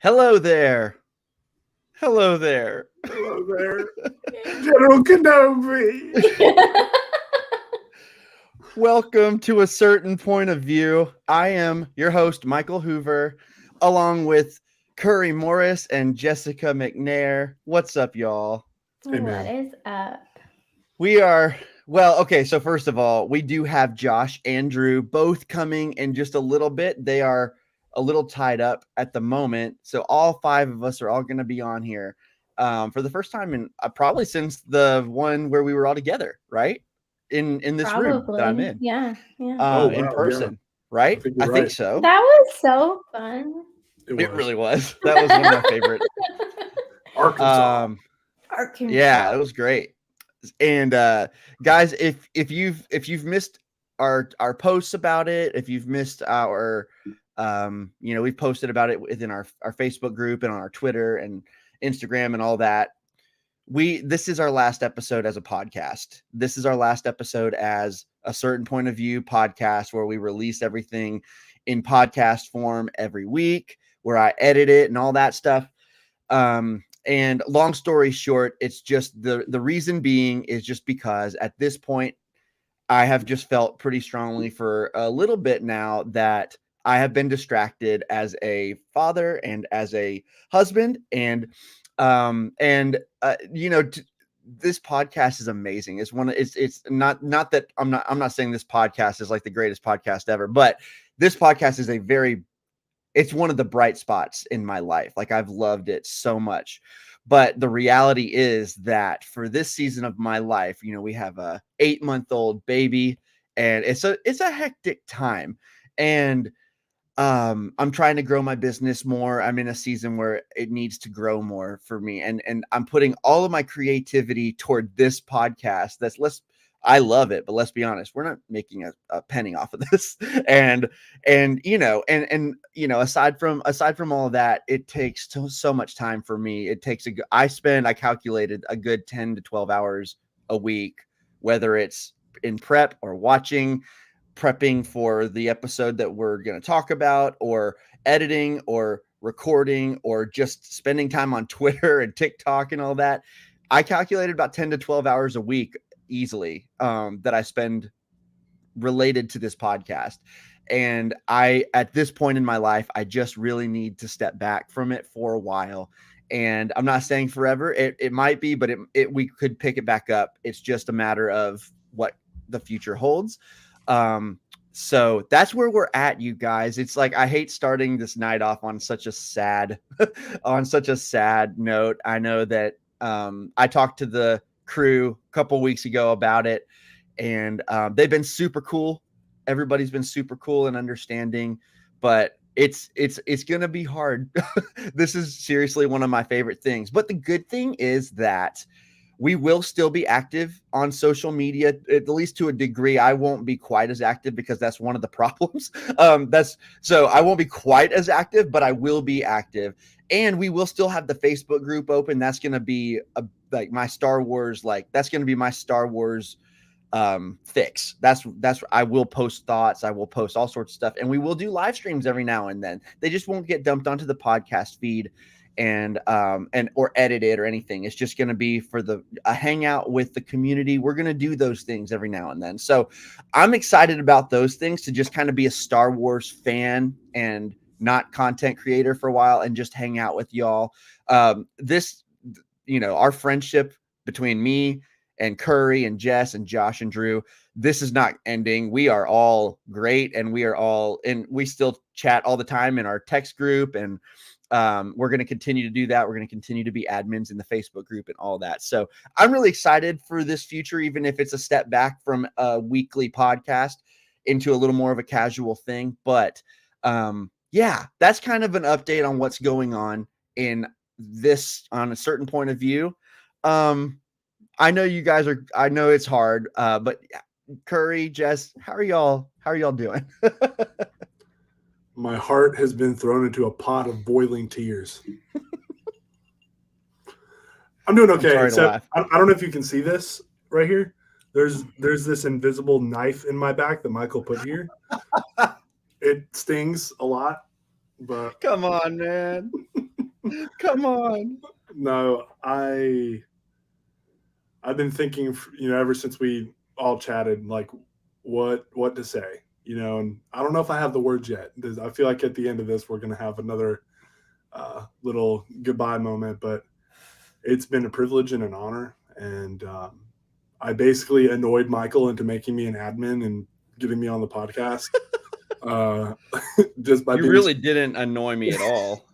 Hello there. Hello there. Hello there, General Kenobi. Welcome to A Certain Point of View. I am your host, Michael Hoover, along with Curry Morris and Jessica McNair. What's up, y'all? Hey, What man. is up? We are, okay, so first of all, we do have Josh and Drew both coming in just a little bit. They are a little tied up at the moment. So all five of us are all going to be on here for the first time in probably since the one where we were all together, right? In this room that I'm in. Yeah. In person, right? I think you're I think right. so. That was so fun. It really was. That was one of my favorite. Arkansas. Yeah, it was great. And guys, if you've missed our posts about it, if you've missed our we've posted about it within our Facebook group and on our Twitter and Instagram and all that. This is our last episode as a podcast. This is our last episode as A Certain Point of View podcast, where we release everything in podcast form every week, where I edit it and all that stuff. And long story short, it's just the reason being is just because at this point, I have just felt pretty strongly for a little bit now that I have been distracted as a father and as a husband. This podcast is amazing. It's not that I'm not saying this podcast is like the greatest podcast ever, but this podcast is it's one of the bright spots in my life. Like, I've loved it so much. But the reality is that for this season of my life, we have a 8-month-old baby, and it's a hectic time. And I'm trying to grow my business more. I'm in a season where it needs to grow more for me. And I'm putting all of my creativity toward this podcast. I love it, but let's be honest, we're not making a penny off of this. And aside from all of that, it takes so much time for me. I calculated a good 10 to 12 hours a week, whether it's in prep or prepping for the episode that we're going to talk about, or editing or recording, or just spending time on Twitter and TikTok and all that. I calculated about 10 to 12 hours a week easily that I spend related to this podcast. And at this point in my life, I just really need to step back from it for a while. And I'm not saying forever. It might be, but we could pick it back up. It's just a matter of what the future holds. So that's where we're at, you guys. It's like, I hate starting this night off on such a sad note. I know that I talked to the crew a couple weeks ago about it, and they've been super cool. Everybody's been super cool and understanding, but it's gonna be hard. This is seriously one of my favorite things. But the good thing is that we will still be active on social media, at least to a degree. I won't be quite as active because that's one of the problems. So I won't be quite as active, but I will be active. And we will still have the Facebook group open. That's going to be my Star Wars, that's going to be my Star Wars fix. That's I will post thoughts. I will post all sorts of stuff. And we will do live streams every now and then. They just won't get dumped onto the podcast feed and or edited or anything. It's just going to be for a hangout with the community. We're going to do those things every now and then. So I'm excited about those things, to just kind of be a Star Wars fan and not content creator for a while, and just hang out with y'all. Our friendship between me and Curry and Jess and Josh and Drew, this is not ending. We are all great, and we still chat all the time in our text group, and we're going to continue to do that. We're going to continue to be admins in the Facebook group and all that. So I'm really excited for this future, even if it's a step back from a weekly podcast into a little more of a casual thing. But yeah, that's kind of an update on what's going on on A Certain Point of View. I know you guys I know it's hard, but Curry, Jess, how are y'all doing? My heart has been thrown into a pot of boiling tears. I'm doing okay. Except I don't know if you can see this right here. There's this invisible knife in my back that Michael put here. It stings a lot, but come on, man. Come on. No, I've been thinking, ever since we all chatted, like what to say, and I don't know if I have the words yet. I feel like at the end of this, we're going to have another little goodbye moment, but it's been a privilege and an honor. And I basically annoyed Michael into making me an admin and getting me on the podcast. Just by You really didn't annoy me at all.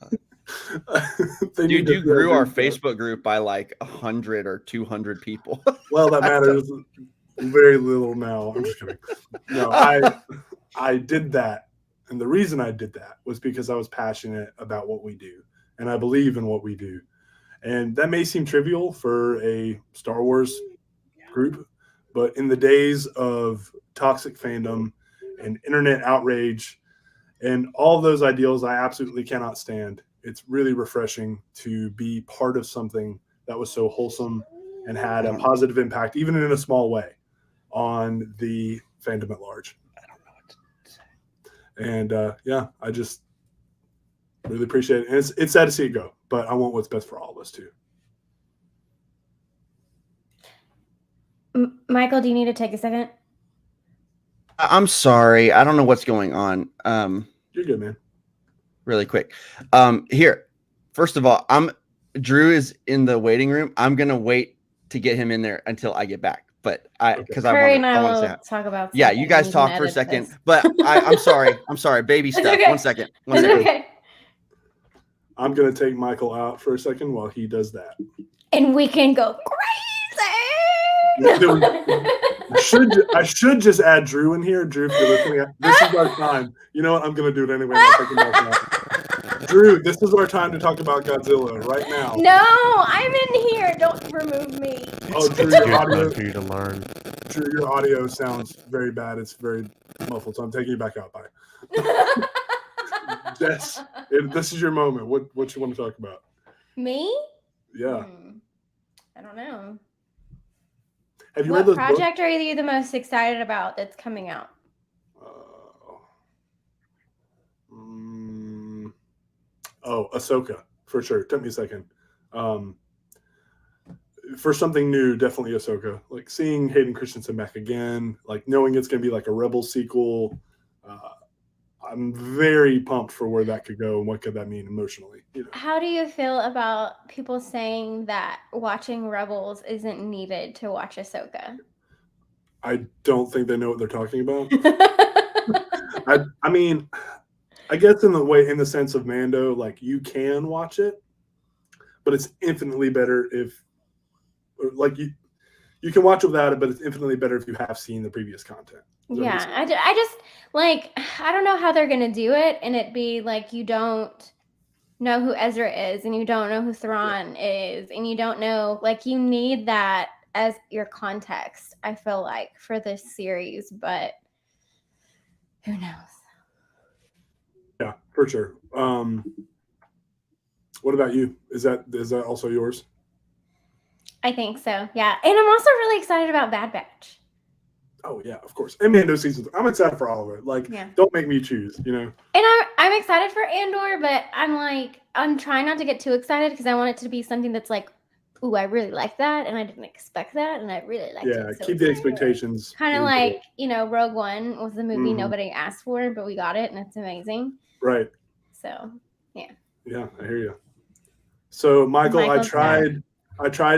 Dude, you grew our Facebook group by like 100 or 200 people. Well, that matters very little now. I'm just kidding. No, I did that. And the reason I did that was because I was passionate about what we do. And I believe in what we do. And that may seem trivial for a Star Wars group, but in the days of toxic fandom and internet outrage and all those ideals I absolutely cannot stand, it's really refreshing to be part of something that was so wholesome and had a positive impact, even in a small way, on the fandom at large. I don't know what to say. And I just really appreciate it. And it's sad to see it go, but I want what's best for all of us too. Michael, do you need to take a second? I'm sorry. I don't know what's going on. You're good, man. Really quick. Here, first of all, Drew is in the waiting room. I'm gonna wait to get him in there until I get back. But because Curry and I I want will to talk about. Yeah, you guys talk for a second. But I'm sorry. I'm sorry. Baby stuff. Okay. One second. Okay. I'm gonna take Michael out for a second while he does that. And we can go crazy. I should just add Drew in here. Drew, if you're listening, this is our time. You know what? I'm going to do it anyway. Drew, this is our time to talk about Godzilla right now. No, I'm in here. Don't remove me. Oh, Drew, your audio for you to learn. Drew, your audio sounds very bad. It's very muffled, so I'm taking you back out. Bye. Jess, this is your moment. What you want to talk about? Me? Yeah. I don't know. Have you What read those project are you the most excited about that's coming out? Ahsoka, for sure. Took me a second. For something new, definitely Ahsoka. Like seeing Hayden Christensen back again, like knowing it's going to be like a Rebel sequel. I'm very pumped for where that could go and what could that mean emotionally. How do you feel about people saying that watching Rebels isn't needed to watch Ahsoka? I don't think they know what they're talking about. I mean, I guess in the sense of Mando, like you can watch it, but it's infinitely better if, like you can watch it without it, but it's infinitely better if you have seen the previous content. Yeah, I just like, I don't know how they're gonna do it, and it'd be like you don't know who Ezra is, and you don't know who Thrawn is, and you don't know, like, you need that as your context, I feel like, for this series, but who knows? Yeah, for sure. What about you? Is that also yours? I think so, yeah. And I'm also really excited about Bad Batch. Oh yeah, of course. And Mando season. I'm excited for all of it. Like, Don't make me choose. And I'm excited for Andor, but I'm trying not to get too excited because I want it to be something that's like, ooh, I really like that, and I didn't expect that, and I really like it. Yeah, so keep the expectations. Kind of like, Rogue One was the movie nobody asked for, but we got it, and it's amazing. Right. So, yeah. Yeah, I hear you. So, Michael, I tried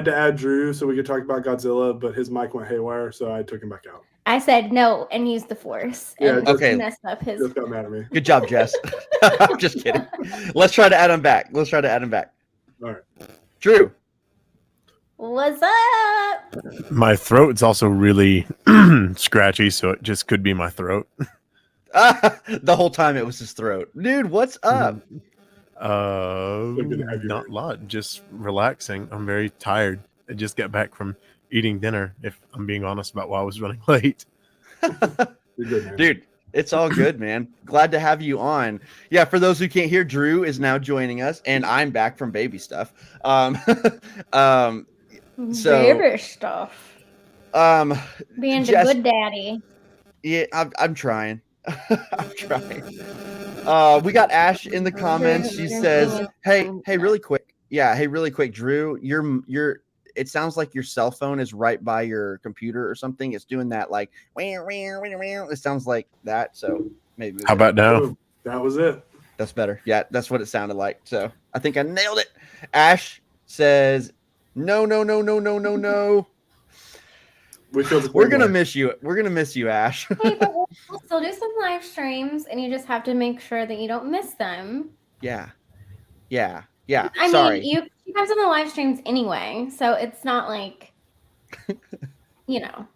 to add Drew so we could talk about Godzilla, but his mic went haywire, so I took him back out. I said no and used the Force. Yeah, okay. Messed up his. Just got mad at me. Good job, Jess. I'm just kidding. Let's try to add him back. All right. Drew. What's up? My throat's also really scratchy, so it just could be my throat. The whole time it was his throat. Dude, what's up? Not a lot. Just relaxing. I'm very tired. I just got back from eating dinner, if I'm being honest about why I was running late. You're good, man. Dude, it's all good, man. Glad to have you on. Yeah, for those who can't hear, Drew is now joining us, and I'm back from baby stuff. Baby stuff. Being Jess, the good daddy. Yeah, I'm trying. I'm trying. We got Ash in the comments. She says, "Hey, really quick. Yeah, hey, really quick, Drew. Your it sounds like your cell phone is right by your computer or something. It's doing that like it sounds like that. So maybe How about now? Boom. That was it. that's better. Yeah, that's what it sounded like. So I think I nailed it. Ash says, no. We feel the We're same gonna way. miss you. We're gonna miss you, Ash. Hey, but we'll still do some live streams, and you just have to make sure that you don't miss them. Yeah. I mean, she comes on the live streams anyway, so it's not like, you know.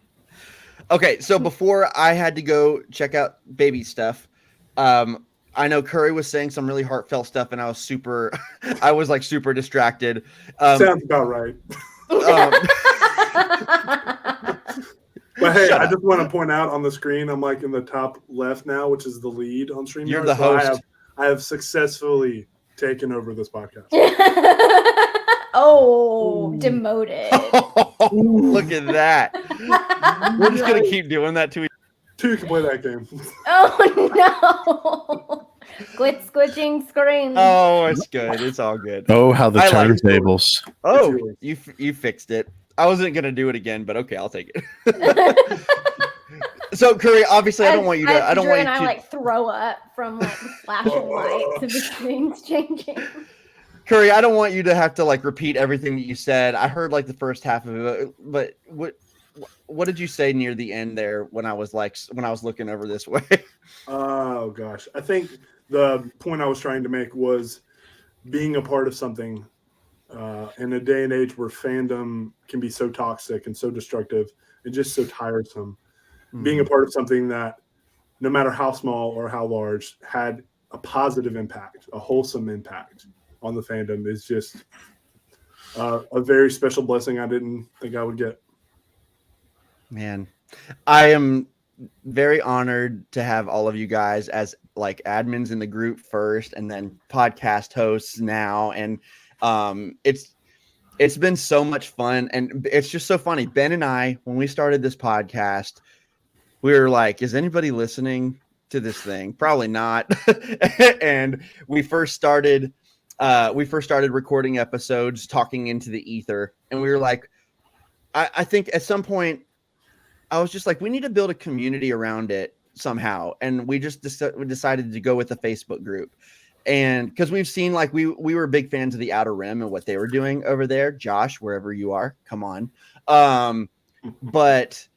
Okay, so before I had to go check out baby stuff, I know Curry was saying some really heartfelt stuff, and I was super distracted. Sounds about right. But hey, I just want to point out on the screen, I'm like in the top left now, which is the lead on StreamYard. You're the host. I have successfully taken over this podcast. Oh, demoted. Look at that. We're just going to keep doing that to each other. Two can play that game. Oh, no. Quit squishing screens. Oh, it's good. It's all good. Oh, how the I like it. turntables. Oh, you fixed it. I wasn't going to do it again, but okay, I'll take it. So, Curry, obviously, I don't want you to. I don't want you to. I like throw up from like the flashing lights of the screens changing. Curry, I don't want you to have to like repeat everything that you said. I heard like the first half of it, but what did you say near the end there when I was looking over this way? Oh gosh, I think the point I was trying to make was being a part of something in a day and age where fandom can be so toxic and so destructive and just so tiresome. Being a part of something that, no matter how small or how large, had a positive impact, a wholesome impact on the fandom is just a very special blessing I didn't think I would get. Man, I am very honored to have all of you guys as like admins in the group first, and then podcast hosts now. And it's been so much fun, and it's just so funny. Ben and I, when we started this podcast, we were like, is anybody listening to this thing? Probably not. And we first started recording episodes, talking into the ether. And we were like, I think at some point I was just like, we need to build a community around it somehow. And we just decided to go with the Facebook group. And because we've seen, like, we were big fans of the Outer Rim and what they were doing over there. Josh, wherever you are, come on. But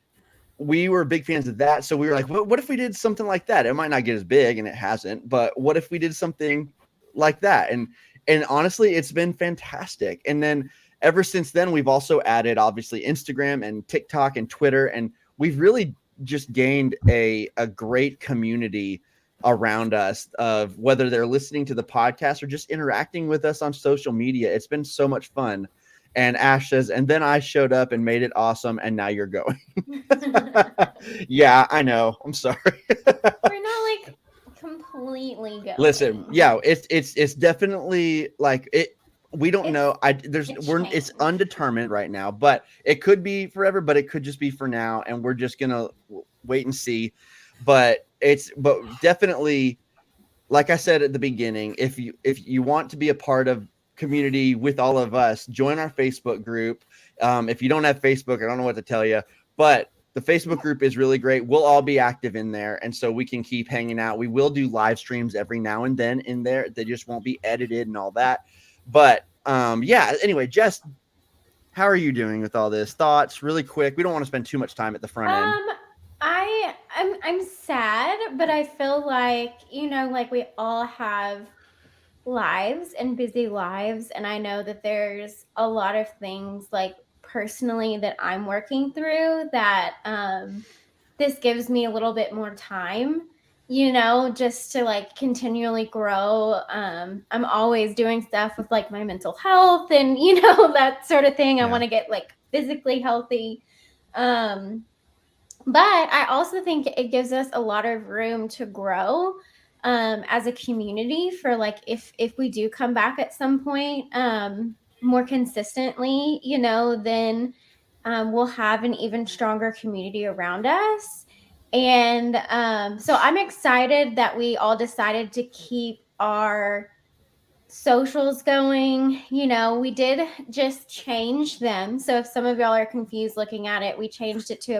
we were big fans of that. So we were like, what if we did something like that? It might not get as big, and it hasn't, but what if we did something like that? And honestly, it's been fantastic. And then ever since then, we've also added obviously Instagram and TikTok and Twitter. And we've really just gained a great community around us, of whether they're listening to the podcast or just interacting with us on social media. It's been so much fun. And Ash says, and then I showed up and made it awesome, and now you're going. Yeah, I know. I'm sorry. We're not like completely going. Listen, yeah, it's definitely like it. We don't know. It's undetermined right now, but it could be forever, but it could just be for now, and we're just gonna wait and see. But definitely, like I said at the beginning, if you want to be a part of community with all of us, join our Facebook group. If you don't have Facebook, I don't know what to tell you, but the Facebook group is really great. We'll all be active in there, and so we can keep hanging out. We will do live streams every now and then in there. They just won't be edited and all that. But yeah, anyway, Jess, how are you doing with all this? Thoughts really quick. We don't want to spend too much time at the front end. I'm sad, but I feel like, like we all have lives and busy lives, and I know that there's a lot of things like personally that I'm working through that this gives me a little bit more time, just to like continually grow. I'm always doing stuff with like my mental health and that sort of thing. I want to get like physically healthy, but I also think it gives us a lot of room to grow as a community for like if we do come back at some point more consistently, then we'll have an even stronger community around us. And so I'm excited that we all decided to keep our socials going. You know, we did just change them. So if some of y'all are confused looking at it, we changed it to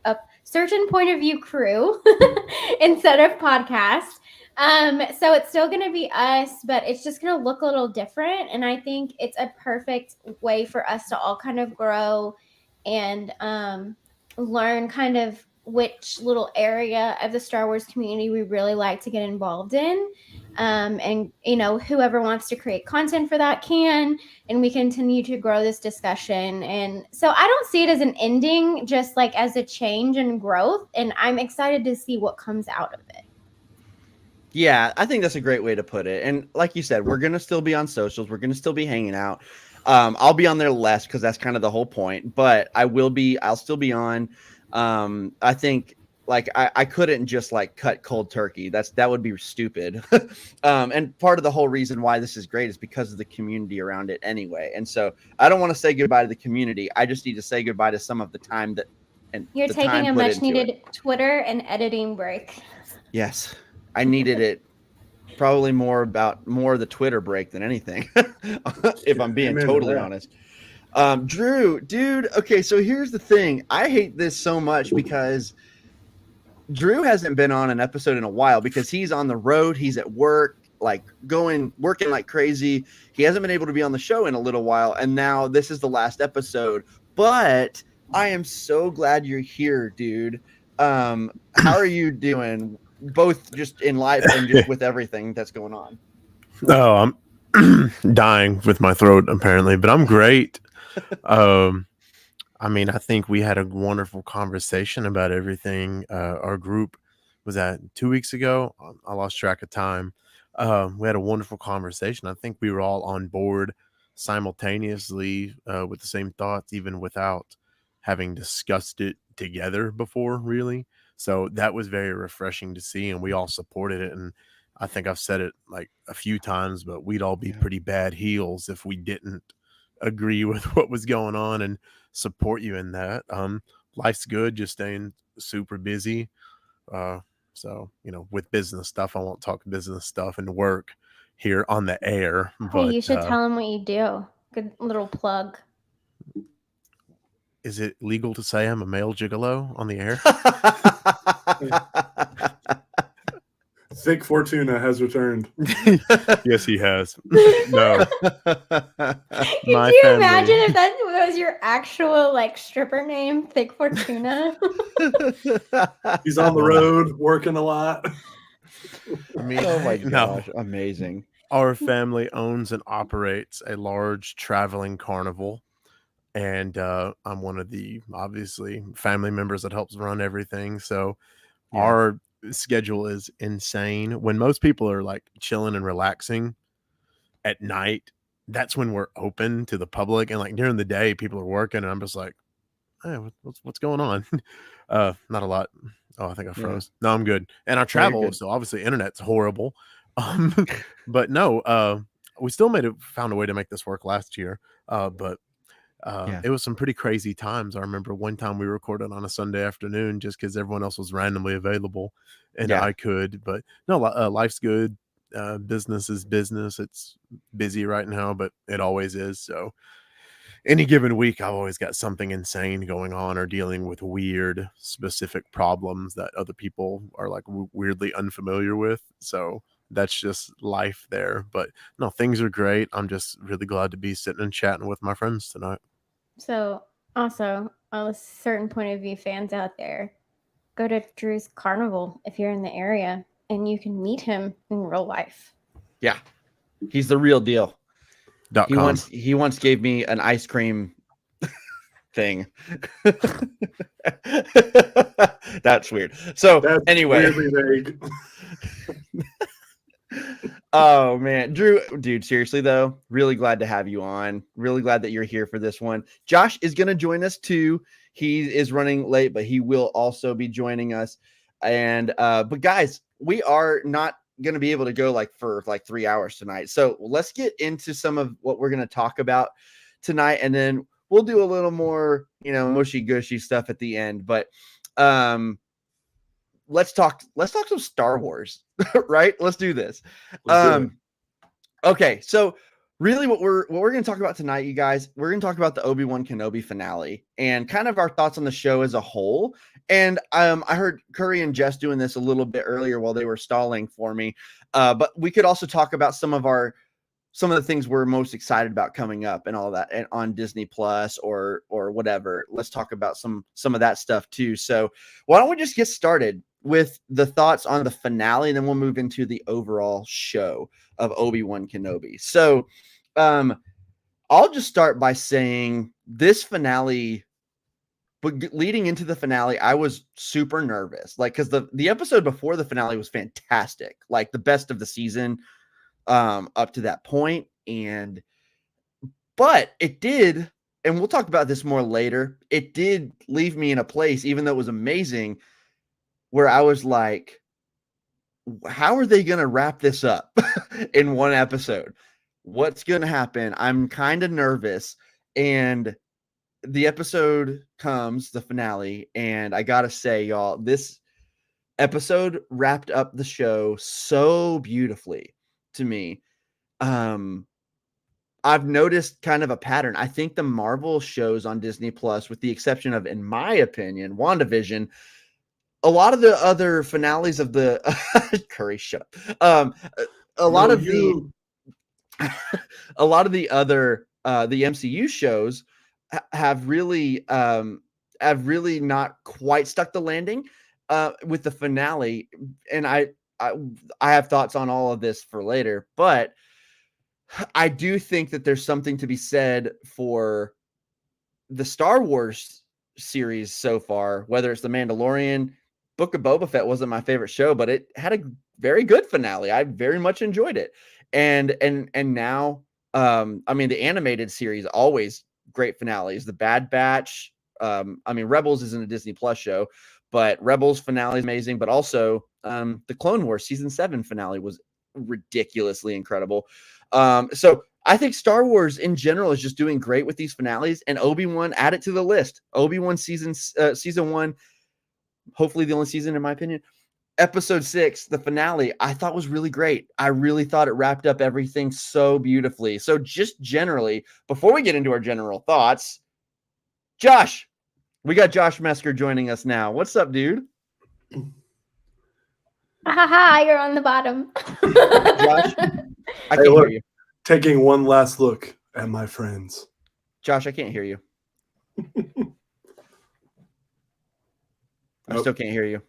a certain point of view crew instead of podcast. So it's still going to be us, but it's just going to look a little different. And I think it's a perfect way for us to all kind of grow and learn kind of which little area of the Star Wars community we really like to get involved in. And you know, whoever wants to create content for that can, and we continue to grow this discussion. And so I don't see it as an ending, just like as a change and growth, and I'm excited to see what comes out of it. Yeah, I think that's a great way to put it. And like you said, we're going to still be on socials. We're going to still be hanging out. I'll be on there less because that's kind of the whole point, but I'll still be on. I think like I couldn't just like cut cold turkey. That would be stupid. And part of the whole reason why this is great is because of the community around it anyway. And so I don't want to say goodbye to the community. I just need to say goodbye to some of the time that, and you're the taking time a put much into needed it. Twitter and editing break. Yes, I needed it. Probably more of the Twitter break than anything, if I'm being totally honest. Drew, dude, okay, so here's the thing. I hate this so much because Drew hasn't been on an episode in a while because he's on the road, he's at work, like working like crazy. He hasn't been able to be on the show in a little while, and now this is the last episode. But I am so glad you're here, dude. How are you doing? Both just in life and just with everything that's going on. Oh, I'm dying with my throat apparently, but I'm great. I mean, I think we had a wonderful conversation about everything. Our group was that 2 weeks ago. I lost track of time. We had a wonderful conversation. I think we were all on board simultaneously with the same thoughts, even without having discussed it together before, really. So that was very refreshing to see, and we all supported it. And I think I've said it like a few times, but we'd all be pretty bad heels if we didn't agree with what was going on and support you in that. Life's good, just staying super busy. So, you know, with business stuff, I won't talk business stuff and work here on the air. Hey, But you should tell them what you do. Good little plug. is it legal to say I'm a male gigolo on the air? Thick Fortuna has returned. Yes, he has. No. Could you imagine if that was your actual like stripper name, Thick Fortuna? He's on the road working a lot. I mean, oh my gosh, amazing. Our family owns and operates a large traveling carnival. And I'm one of the obviously family members that helps run everything. So our schedule is insane. When most people are like chilling and relaxing at night, that's when we're open to the public. And like during the day, people are working, and I'm just like, hey, what's going on? Not a lot. Oh, I think I froze. No, I'm good. And our travel, so obviously internet's horrible. But no, we still found a way to make this work last year. But it was some pretty crazy times. I remember one time we recorded on a Sunday afternoon just because everyone else was randomly available and I could. But no, life's good. Business is business. It's busy right now, but it always is. So any given week, I've always got something insane going on or dealing with weird, specific problems that other people are like weirdly unfamiliar with. So that's just life there. But no, things are great. I'm just really glad to be sitting and chatting with my friends tonight. So also, a certain point of view fans out there, go to Drew's Carnival if you're in the area, and you can meet him in real life. Yeah, he's the real deal. He once gave me an ice cream thing. That's weird. So That's anyway, weirdly vague. Oh man, Drew, dude, seriously though, really glad to have you on. Really glad that you're here for this one. Josh is going to join us too. He is running late, but he will also be joining us. And but guys, we are not going to be able to go for 3 hours tonight. So let's get into some of what we're going to talk about tonight, and then we'll do a little more, mushy gushy stuff at the end. But let's talk some Star Wars, right? Let's do this. Let's do it. Okay, so really what we're going to talk about tonight, you guys, we're going to talk about the Obi-Wan Kenobi finale and kind of our thoughts on the show as a whole. And I heard Curry and Jess doing this a little bit earlier while they were stalling for me. But we could also talk about some of the things we're most excited about coming up and all that, and on Disney Plus or whatever. Let's talk about some of that stuff too. So why don't we just get started with the thoughts on the finale, and then we'll move into the overall show of Obi-Wan Kenobi. So I'll just start by saying this finale, but leading into the finale, I was super nervous, like, because the episode before the finale was fantastic, like the best of the season up to that point. But it did, and we'll talk about this more later, it did leave me in a place, even though it was amazing, where I was like, how are they going to wrap this up in one episode? What's going to happen? I'm kind of nervous. And the episode comes, the finale, and I got to say, y'all, this episode wrapped up the show so beautifully to me. I've noticed kind of a pattern. I think the Marvel shows on Disney Plus, with the exception of, in my opinion, WandaVision, a lot of the other finales of the Curry, shut up. A lot of the other the MCU shows have really not quite stuck the landing with the finale. And I have thoughts on all of this for later, but I do think that there's something to be said for the Star Wars series so far, whether it's The Mandalorian. Book of Boba Fett wasn't my favorite show, but it had a very good finale. I very much enjoyed it. And now, I mean, the animated series, always great finales. The Bad Batch, I mean, Rebels isn't a Disney Plus show, but Rebels finale is amazing. But also, the Clone Wars season 7 finale was ridiculously incredible. So I think Star Wars in general is just doing great with these finales, and Obi-Wan, add it to the list. Obi-Wan season 1, hopefully the only season in my opinion. Episode 6, the finale, I thought was really great. I really thought it wrapped up everything so beautifully. So just generally, before we get into our general thoughts, Josh, we got Josh Mesker joining us now. What's up, dude? Haha, you're on the bottom. Josh, I can't hear you. Taking one last look at my friends. Josh, I can't hear you. I still can't hear you.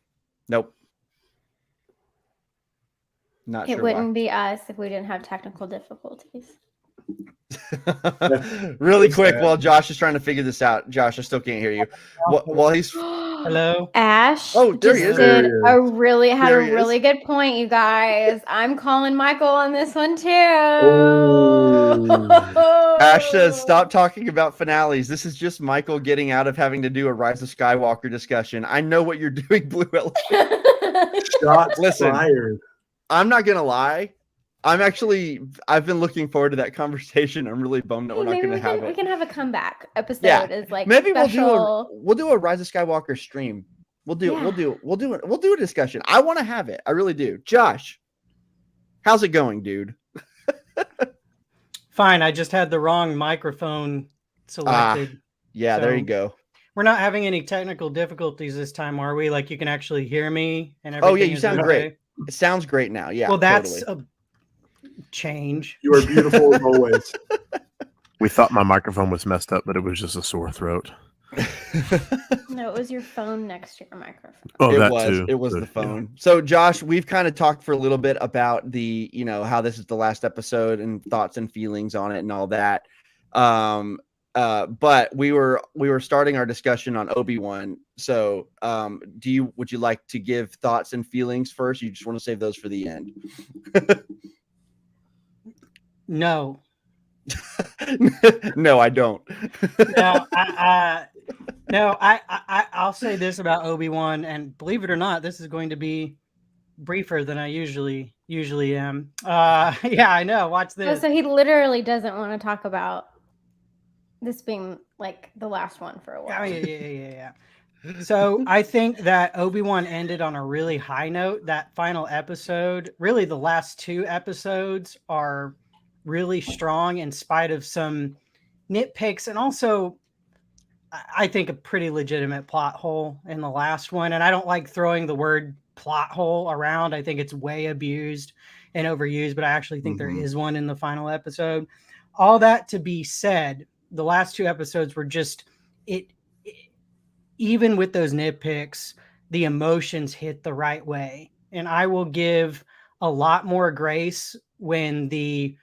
Nope. Not it sure wouldn't why. be us if we didn't have technical difficulties. Really quick, while Josh is trying to figure this out. Josh, I still can't hear you. While he's Hello. Ash Oh, there he just is. did There a really There he is. really good point, you guys. I'm calling Michael on this one too. Oh. Ash says, stop talking about finales. This is just Michael getting out of having to do a Rise of Skywalker discussion. I know what you're doing, Blue Elephant. Shots Listen. fired. I'm not going to lie. I've been looking forward to that conversation. I'm really bummed that we're not going to have it. We can have a comeback episode. Yeah. Is like Maybe special. we'll do a Rise of Skywalker stream. We'll do a discussion. I want to have it. I really do. Josh, how's it going, dude? Fine. I just had the wrong microphone selected. Yeah, So- there you go. We're not having any technical difficulties this time, are we? Like you can actually hear me and everything. Oh yeah, you is sound okay? great. It sounds great now. Yeah. Well, that's totally. a change. You are beautiful as always. We thought my microphone was messed up, but it was just a sore throat. No, it was your phone next to your microphone. Oh, it that was. too. It was So, the yeah. phone. So, Josh, we've kind of talked for a little bit about the, how this is the last episode and thoughts and feelings on it and all that. But we were starting our discussion on Obi-Wan. So, would you like to give thoughts and feelings first? You just want to save those for the end? No. No, I don't. No, I'll say this about Obi-Wan, and believe it or not, this is going to be briefer than I usually am. Yeah, I know. Watch Oh, this. so he literally doesn't want to talk about this being like the last one for a while. Oh, yeah. So I think that Obi-Wan ended on a really high note. That final episode, really the last 2 episodes are really strong in spite of some nitpicks, and also I think a pretty legitimate plot hole in the last one. And I don't like throwing the word plot hole around. I think it's way abused and overused, but I actually think there is one in the final episode. All that to be said, the last 2 episodes were just even with those nitpicks, the emotions hit the right way. And I will give a lot more grace when the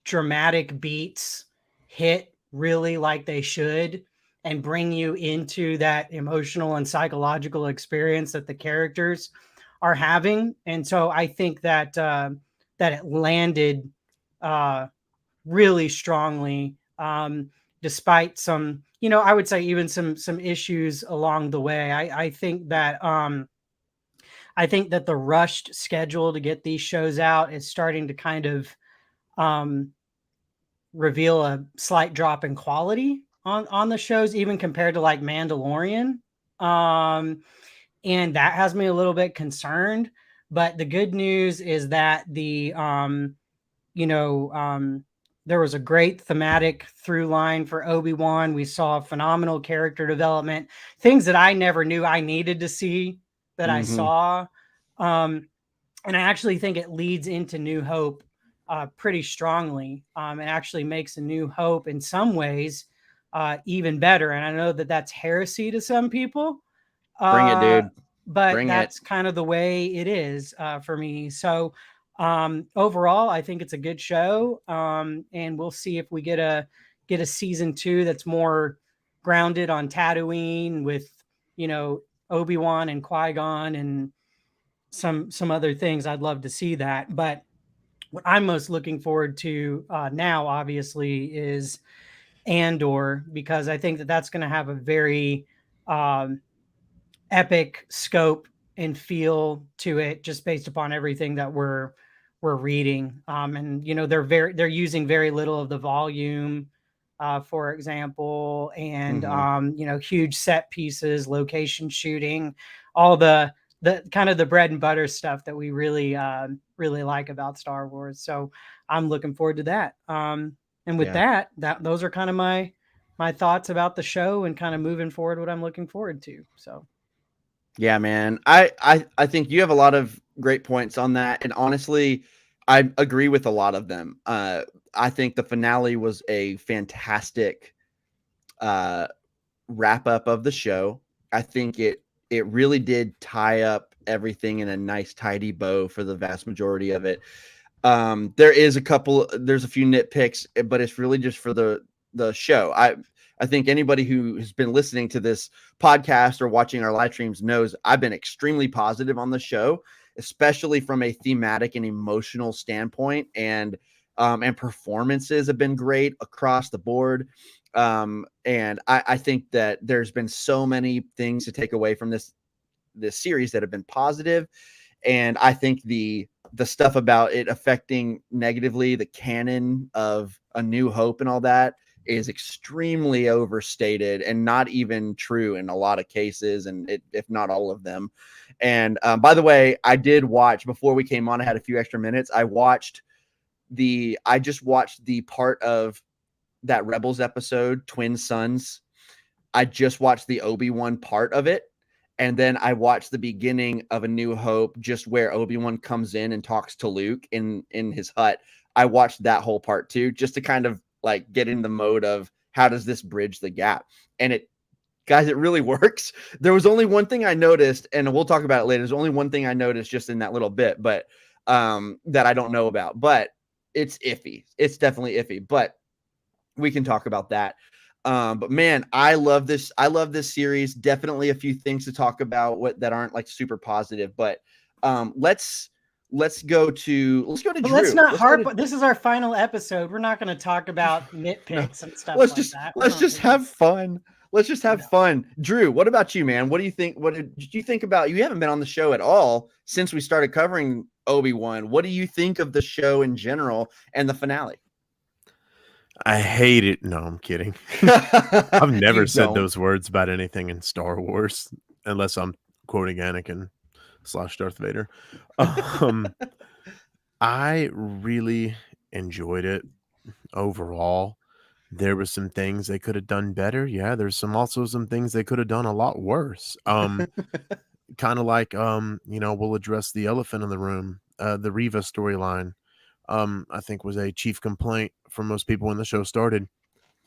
dramatic beats hit really like they should and bring you into that emotional and psychological experience that the characters are having. And so I think that that it landed really strongly, despite some, I would say even some issues along the way. I think that the rushed schedule to get these shows out is starting to kind of reveal a slight drop in quality on the shows, even compared to like Mandalorian. And that has me a little bit concerned. But the good news is that there was a great thematic through line for Obi-Wan. We saw phenomenal character development, things that I never knew I needed to see that I saw. And I actually think it leads into New Hope pretty strongly. It actually makes A New Hope in some ways even better. And I know that that's heresy to some people. Bring it, dude. But that's kind of the way it is for me. So overall, I think it's a good show. And we'll see if we get a season 2 that's more grounded on Tatooine with, Obi-Wan and Qui-Gon and some other things. I'd love to see that. But what I'm most looking forward to now, obviously, is Andor, because I think that that's going to have a very epic scope and feel to it, just based upon everything that we're reading. And they're using very little of the volume, for example, and huge set pieces, location shooting, all the kind of the bread and butter stuff that we really like about Star Wars. So I'm looking forward to that. And with that those are kind of my thoughts about the show and kind of moving forward, what I'm looking forward to. So yeah, man, I think you have a lot of great points on that, and honestly, I agree with a lot of them. I think the finale was a fantastic wrap up of the show. I think it really did tie up everything in a nice tidy bow for the vast majority of it. There's a few nitpicks, but it's really just for the show. I think anybody who has been listening to this podcast or watching our live streams knows I've been extremely positive on the show, especially from a thematic and emotional standpoint, and performances have been great across the board. And I think that there's been so many things to take away from this series that have been positive. And I think the stuff about it affecting negatively the canon of A New Hope and all that is extremely overstated and not even true in a lot of cases, and if not all of them. And by the way, I did watch, before we came on, I had a few extra minutes. I just watched the part of that Rebels episode, Twin Sons. I just watched the Obi-Wan part of it. And then I watched the beginning of A New Hope, just where Obi-Wan comes in and talks to Luke in his hut. I watched that whole part too, just to kind of like get in the mode of how does this bridge the gap? And it really works. There was only one thing I noticed, and we'll talk about it later. There's only one thing I noticed just in that little bit, but that I don't know about, but it's iffy. It's definitely iffy, but we can talk about that. But man, I love this. I love this series. Definitely a few things to talk about that aren't like super positive, but let's go to Drew. But let's not harp. This is our final episode. We're not going to talk about nitpicks and stuff. Let's just have fun. Let's just have fun. Drew, what about you, man? What do you think? What did you think about? You haven't been on the show at all since we started covering Obi-Wan. What do you think of the show in general and the finale? I hate it. No, I'm kidding. I've never You said don't. those words about anything in Star Wars, unless I'm quoting Anakin / Darth Vader. I really enjoyed it overall. There were some things they could have done better. Yeah, there's also some things they could have done a lot worse. Kind of like we'll address the elephant in the room. The Riva storyline, I think was a chief complaint for most people when the show started.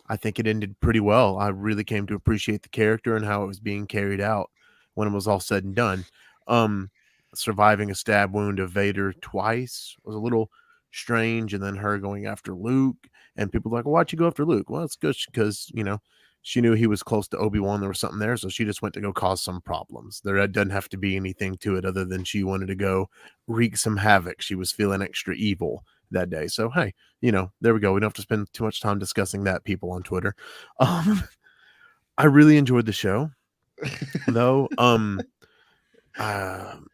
I think it ended pretty well. I really came to appreciate the character and how it was being carried out when it was all said and done. Um, Surviving a stab wound of Vader twice was a little strange, and then her going after Luke, and people were like, "Why'd you go after Luke?" Well, it's good because she knew he was close to Obi-Wan. There was something there, so she just went to go cause some problems. There doesn't have to be anything to it other than she wanted to go wreak some havoc. She was feeling extra evil that day. So hey, there we go. We don't have to spend too much time discussing that, people on Twitter. I really enjoyed the show, though.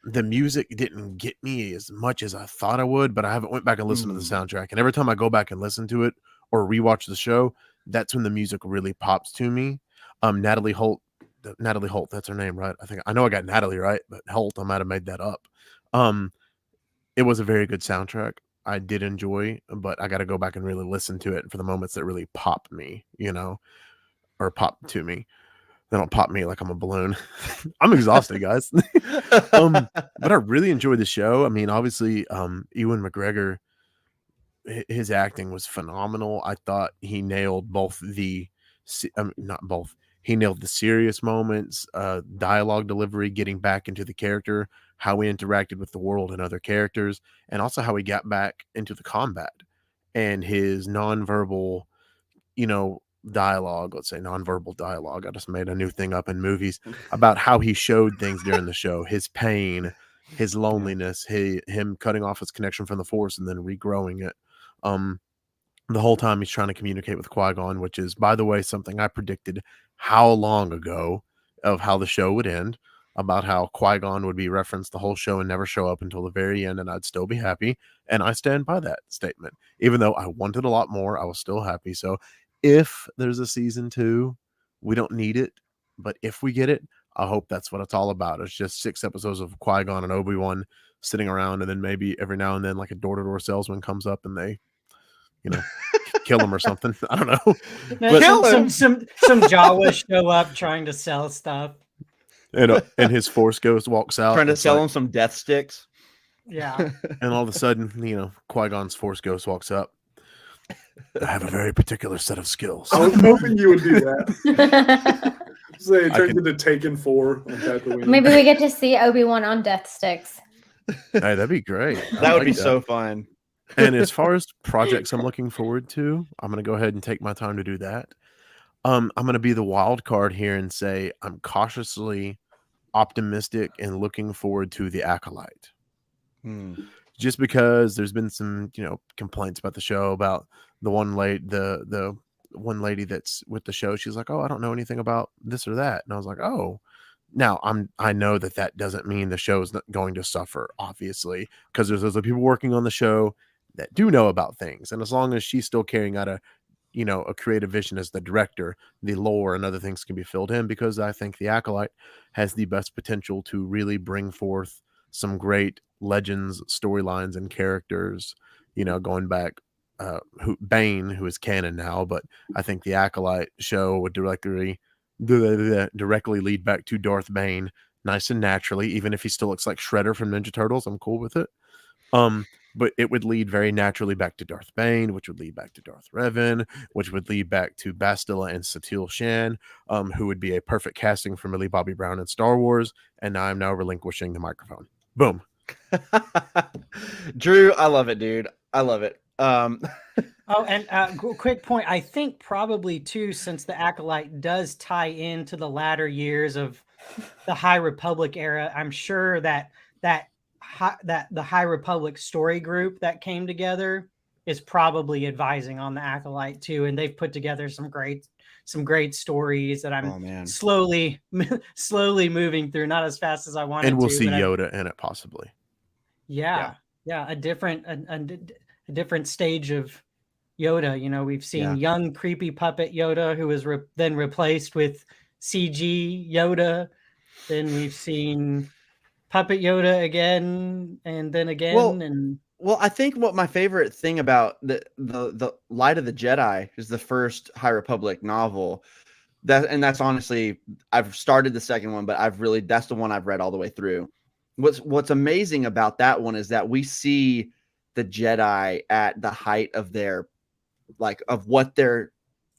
The music didn't get me as much as I thought I would, but I haven't went back and listened to the soundtrack. And every time I go back and listen to it or rewatch the show, that's when the music really pops to me. Natalie Holt, that's her name, right? I know I got Natalie right, but Holt, I might have made that up. It was a very good soundtrack. I did enjoy, but I got to go back and really listen to it for the moments that really pop me, or pop to me. They don't pop me like I'm a balloon. I'm exhausted, guys. But I really enjoyed the show. I mean, obviously, Ewan McGregor, his acting was phenomenal. I thought he nailed not both. He nailed the serious moments, dialogue delivery, getting back into the character, how he interacted with the world and other characters, and also how he got back into the combat and his nonverbal, dialogue. Let's say nonverbal dialogue. I just made a new thing up in movies about how he showed things during the show, his pain, his loneliness, him cutting off his connection from the Force and then regrowing it. The whole time he's trying to communicate with Qui-Gon, which is, by the way, something I predicted how long ago of how the show would end, about how Qui-Gon would be referenced the whole show and never show up until the very end, and I'd still be happy. And I stand by that statement. Even though I wanted a lot more, I was still happy. So if there's a season 2, we don't need it, but if we get it, I hope that's what it's all about. It's just 6 episodes of Qui-Gon and Obi-Wan sitting around, and then maybe every now and then like a door-to-door salesman comes up and they kill him or something. I don't know. But some Jawas show up trying to sell stuff. And his Force Ghost walks out. Trying to sell him some death sticks. Yeah. And all of a sudden, Qui-Gon's Force Ghost walks up. I have a very particular set of skills. I was hoping you would do that. So it turns into Taken 4 on Tatooine. Maybe we get to see Obi-Wan on death sticks. Hey, that'd be great. That would be so fun. And as far as projects I'm looking forward to, I'm going to go ahead and take my time to do that. I'm going to be the wild card here and say I'm cautiously optimistic and looking forward to The Acolyte. Just because there's been some, complaints about the show, about the one lady that's with the show. She's like, "Oh, I don't know anything about this or that." And I was like, "Oh." Now I know that doesn't mean the show is not going to suffer, obviously, because there's other people working on the show that do know about things. And as long as she's still carrying out a creative vision as the director, the lore and other things can be filled in, because I think The Acolyte has the best potential to really bring forth some great legends, storylines, and characters, going back, Bane, who is canon now, but I think The Acolyte show would directly lead back to Darth Bane nice and naturally, even if he still looks like Shredder from Ninja Turtles. I'm cool with it. But it would lead very naturally back to Darth Bane, which would lead back to Darth Revan, which would lead back to Bastila and Satele Shan, who would be a perfect casting for Millie Bobby Brown in Star Wars. And I'm now relinquishing the microphone. Boom. Drew, I love it, dude. I love it. Quick point. I think probably too, since The Acolyte does tie into the latter years of the High Republic era, I'm sure that the High Republic story group that came together is probably advising on The Acolyte too, and they've put together some great stories that I'm slowly moving through, not as fast as I wanted to. And we'll see Yoda in it possibly. Yeah, a different stage of Yoda. You know, we've seen young creepy puppet Yoda who was then replaced with CG Yoda. Then we've seen puppet Yoda again and then again. Well, I think what my favorite thing about the Light of the Jedi is the first High Republic novel. That's honestly, I've started the second one, but that's the one I've read all the way through. What's amazing about that one is that we see the Jedi at the height of their, like, of what they're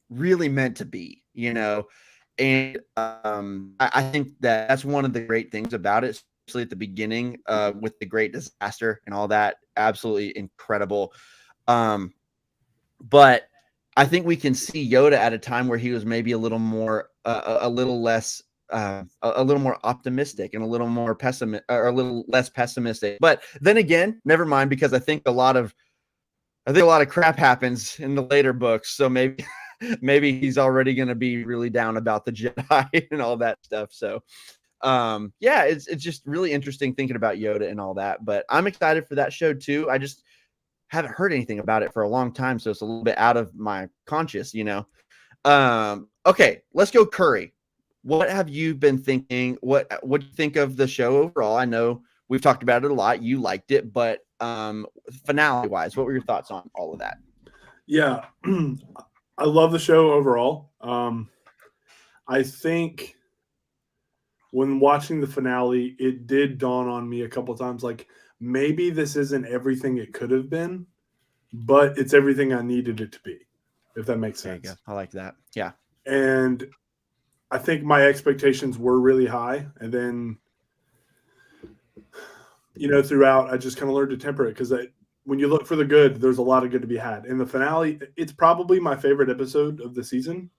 really meant to be, you know. And I think that's one of the great things about it, especially at the beginning with the great disaster and all that. Absolutely incredible. But I think we can see Yoda at a time where he was maybe a little more, a little less, a little more optimistic and a little more pessimistic, or a little less pessimistic. But then again, never mind, because I think a lot of crap happens in the later books. So maybe he's already going to be really down about the Jedi and all that stuff. So yeah, it's just really interesting thinking about Yoda and all that. But I'm excited for that show too. I just haven't heard anything about it for a long time, so it's a little bit out of my conscious, you know. Okay, let's go Curry. What have you been thinking? What do you think of the show overall? I know we've talked about it a lot. You liked it, but finale wise, what were your thoughts on all of that? Yeah, I love the show overall. I think when watching the finale, it did dawn on me a couple of times, like, maybe this isn't everything it could have been, but it's everything I needed it to be, if that makes sense. There you go. I like that. Yeah. And I think my expectations were really high. And then, you know, throughout, I just kind of learned to temper it, because when you look for the good, there's a lot of good to be had. In the finale, it's probably my favorite episode of the season.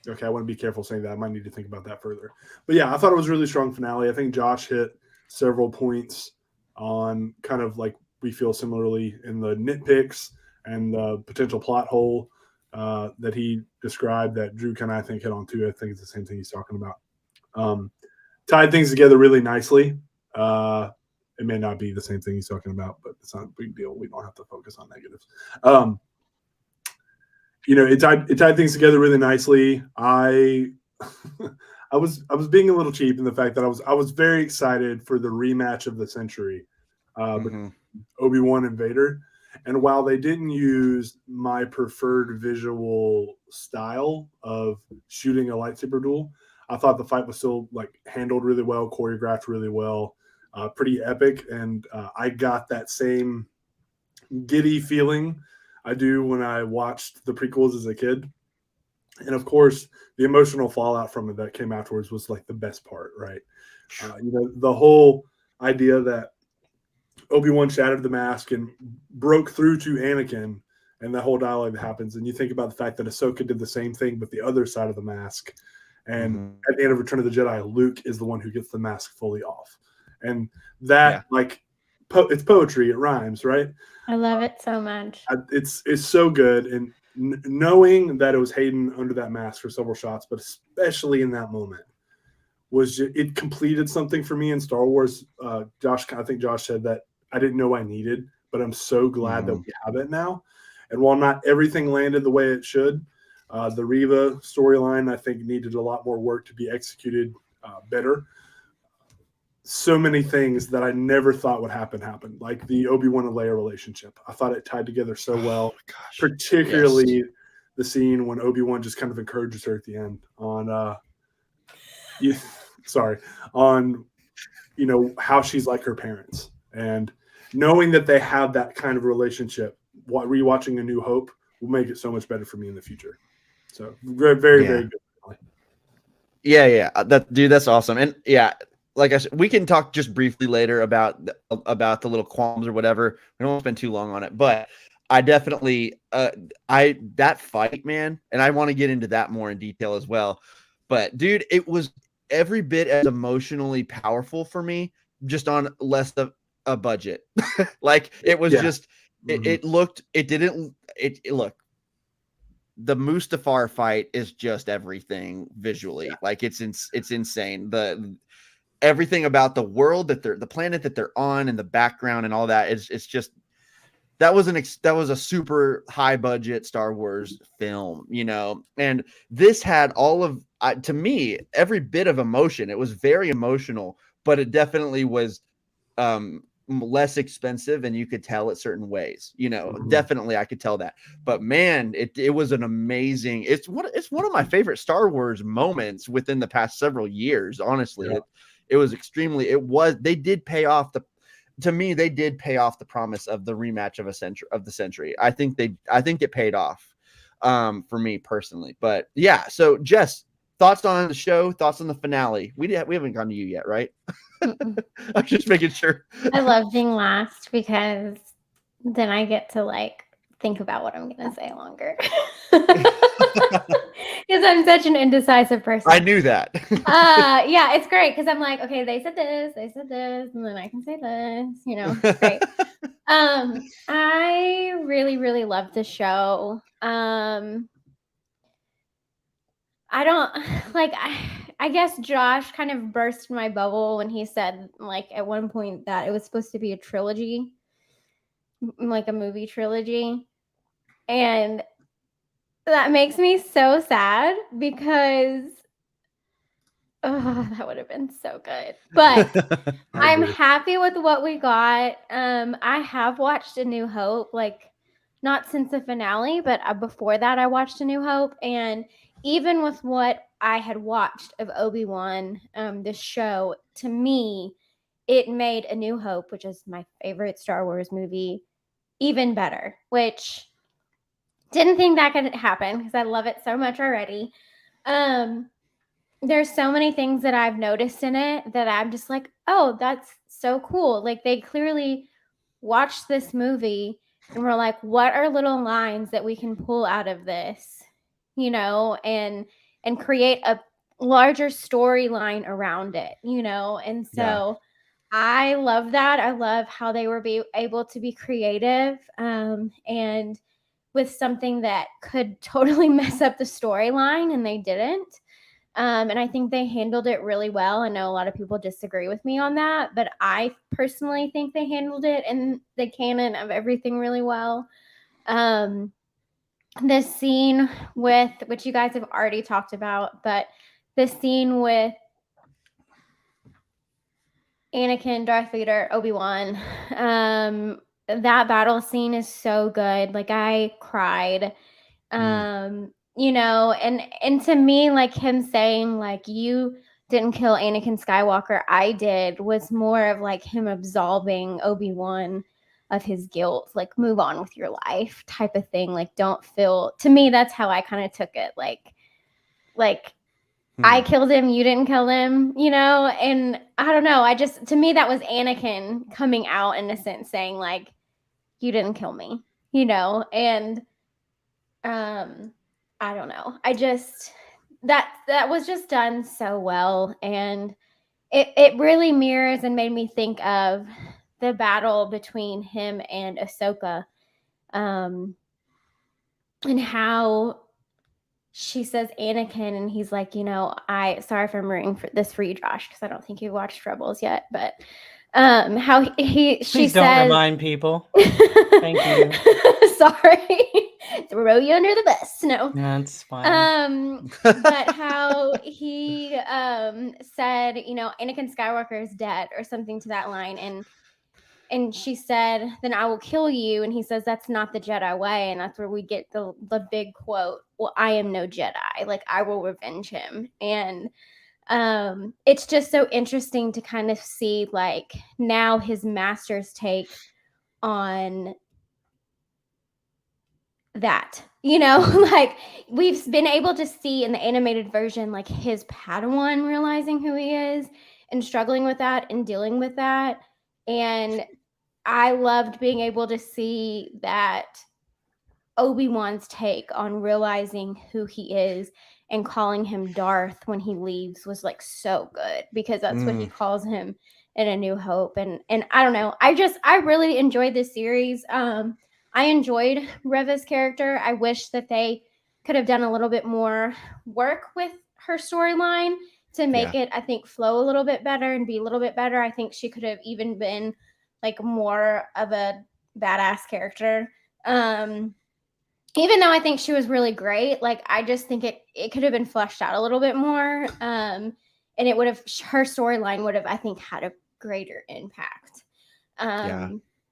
Okay, I want to be careful saying that. I might need to think about that further. But yeah, I thought it was a really strong finale. I think Josh hit several points on kind of like we feel similarly in the nitpicks and the potential plot hole that he described, that Drew kind of, I think, hit on too. I think it's the same thing he's talking about. Tied things together really nicely. It may not be the same thing he's talking about, but it's not a big deal. We don't have to focus on negatives. You know, it tied things together really nicely. I was being a little cheap in the fact that I was very excited for the rematch of the century, Obi-Wan and Vader. And while they didn't use my preferred visual style of shooting a lightsaber duel, I thought the fight was still like handled really well, choreographed really well, pretty epic. And I got that same giddy feeling I do when I watched the prequels as a kid. And of course, the emotional fallout from it that came afterwards was like the best part, right? You know, the whole idea that Obi-Wan shattered the mask and broke through to Anakin, and that whole dialogue that happens. And you think about the fact that Ahsoka did the same thing, but the other side of the mask. And at the end of Return of the Jedi, Luke is the one who gets the mask fully off. And that, it's poetry. It rhymes, right? I love it so much. It's so good. And knowing that it was Hayden under that mask for several shots, but especially in that moment, it completed something for me in Star Wars. I think Josh said that I didn't know I needed, but I'm so glad that we have it now. And while not everything landed the way it should, the Reva storyline, I think, needed a lot more work to be executed better. So many things that I never thought would happen, like the Obi-Wan and Leia relationship. I thought it tied together so well, particularly the scene when Obi-Wan just kind of encourages her at the end on, you know, how she's like her parents, and knowing that they have that kind of relationship. Rewatching A New Hope will make it so much better for me in the future. So very, very, very good. Yeah. That's awesome. And yeah, like I said, we can talk just briefly later about the little qualms or whatever. We don't spend too long on it, but I definitely, that fight, man, and I want to get into that more in detail as well. But dude, it was every bit as emotionally powerful for me, just on less of a budget. Like it was just, it looked, the Mustafar fight is just everything visually. Like it's insane. Everything about the world the planet that they're on and the background and all that it's just that was a super high budget Star Wars film, you know, and this had all of, to me, every bit of emotion. It was very emotional, but it definitely was less expensive, and you could tell it certain ways, you know. Definitely I could tell that. But man, it was an amazing, it's one of my favorite Star Wars moments within the past several years, honestly. It was extremely, they did pay off the promise of the rematch of the century. I think it paid off for me personally. But yeah, so Jess, thoughts on the show, thoughts on the finale. We haven't gone to you yet, right? I'm just making sure. I love being last because then I get to like think about what I'm gonna say longer. Because I'm such an indecisive person. I knew that. Yeah, it's great because I'm like, okay, they said this, and then I can say this, you know. It's great. I really, really love the show. I don't like I guess Josh kind of burst my bubble when he said like at one point that it was supposed to be a trilogy, like a movie trilogy. And that makes me so sad because that would have been so good. But I'm happy with what we got. I have watched A New Hope, like not since the finale, but before that I watched A New Hope. And even with what I had watched of Obi-Wan, this show, to me, it made A New Hope, which is my favorite Star Wars movie, even better, which didn't think that could happen because I love it so much already. There's so many things that I've noticed in it that I'm just like, oh, that's so cool. Like they clearly watched this movie and we're like, what are little lines that we can pull out of this, you know, and create a larger storyline around it, you know? And so I love that. I love how they were able to be creative and with something that could totally mess up the storyline, and they didn't. And I think they handled it really well. I know a lot of people disagree with me on that, but I personally think they handled it in the canon of everything really well. This scene with, which you guys have already talked about, but the scene with Anakin, Darth Vader, Obi-Wan, that battle scene is so good. Like I cried. You know, and to me, like him saying like you didn't kill Anakin Skywalker, I did, was more of like him absolving Obi-Wan of his guilt, like move on with your life type of thing. Like don't feel, to me that's how I kind of took it. Like I killed him, you didn't kill him, you know? And I don't know, to me that was Anakin coming out in a sense saying like you didn't kill me, you know? And I don't know. That was just done so well, and it really mirrors and made me think of the battle between him and Ahsoka, and how she says Anakin, and he's like, you know, sorry if I'm rooting for this for you, Josh, because I don't think you watched Rebels yet, but how she don't says, remind people. Thank you. Sorry. Throw you under the bus. No. That's fine. But how he said, you know, Anakin Skywalker is dead or something to that line, and she said, then I will kill you, and he says that's not the Jedi way, and that's where we get the big quote, well, I am no Jedi, like I will revenge him. And it's just so interesting to kind of see like now his master's take on that, you know. Like we've been able to see in the animated version like his Padawan realizing who he is and struggling with that and dealing with that. And I loved being able to see that Obi-Wan's take on realizing who he is and calling him Darth when he leaves was like so good, because that's what he calls him in A New Hope. And I don't know, I really enjoyed this series. I enjoyed Reva's character. I wish that they could have done a little bit more work with her storyline to make it, I think, flow a little bit better and be a little bit better. I think she could have even been like more of a badass character. Even though I think she was really great, like I just think it could have been fleshed out a little bit more. And it would have, her storyline would have, I think, had a greater impact.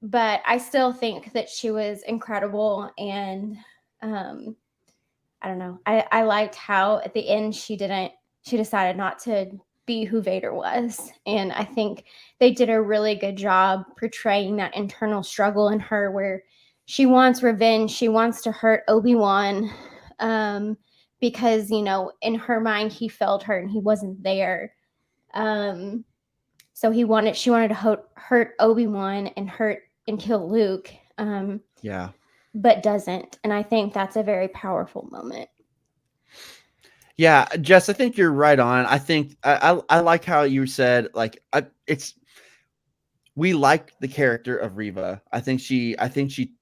But I still think that she was incredible, and I don't know. I liked how at the end she decided not to be who Vader was. And I think they did a really good job portraying that internal struggle in her where she wants revenge. She wants to hurt Obi-Wan because, you know, in her mind, he failed her and he wasn't there. So she wanted to hurt Obi-Wan and kill Luke. But doesn't. And I think that's a very powerful moment. Yeah, Jess, I think you're right on. I think I like how you said, like, we like the character of Reva. I think she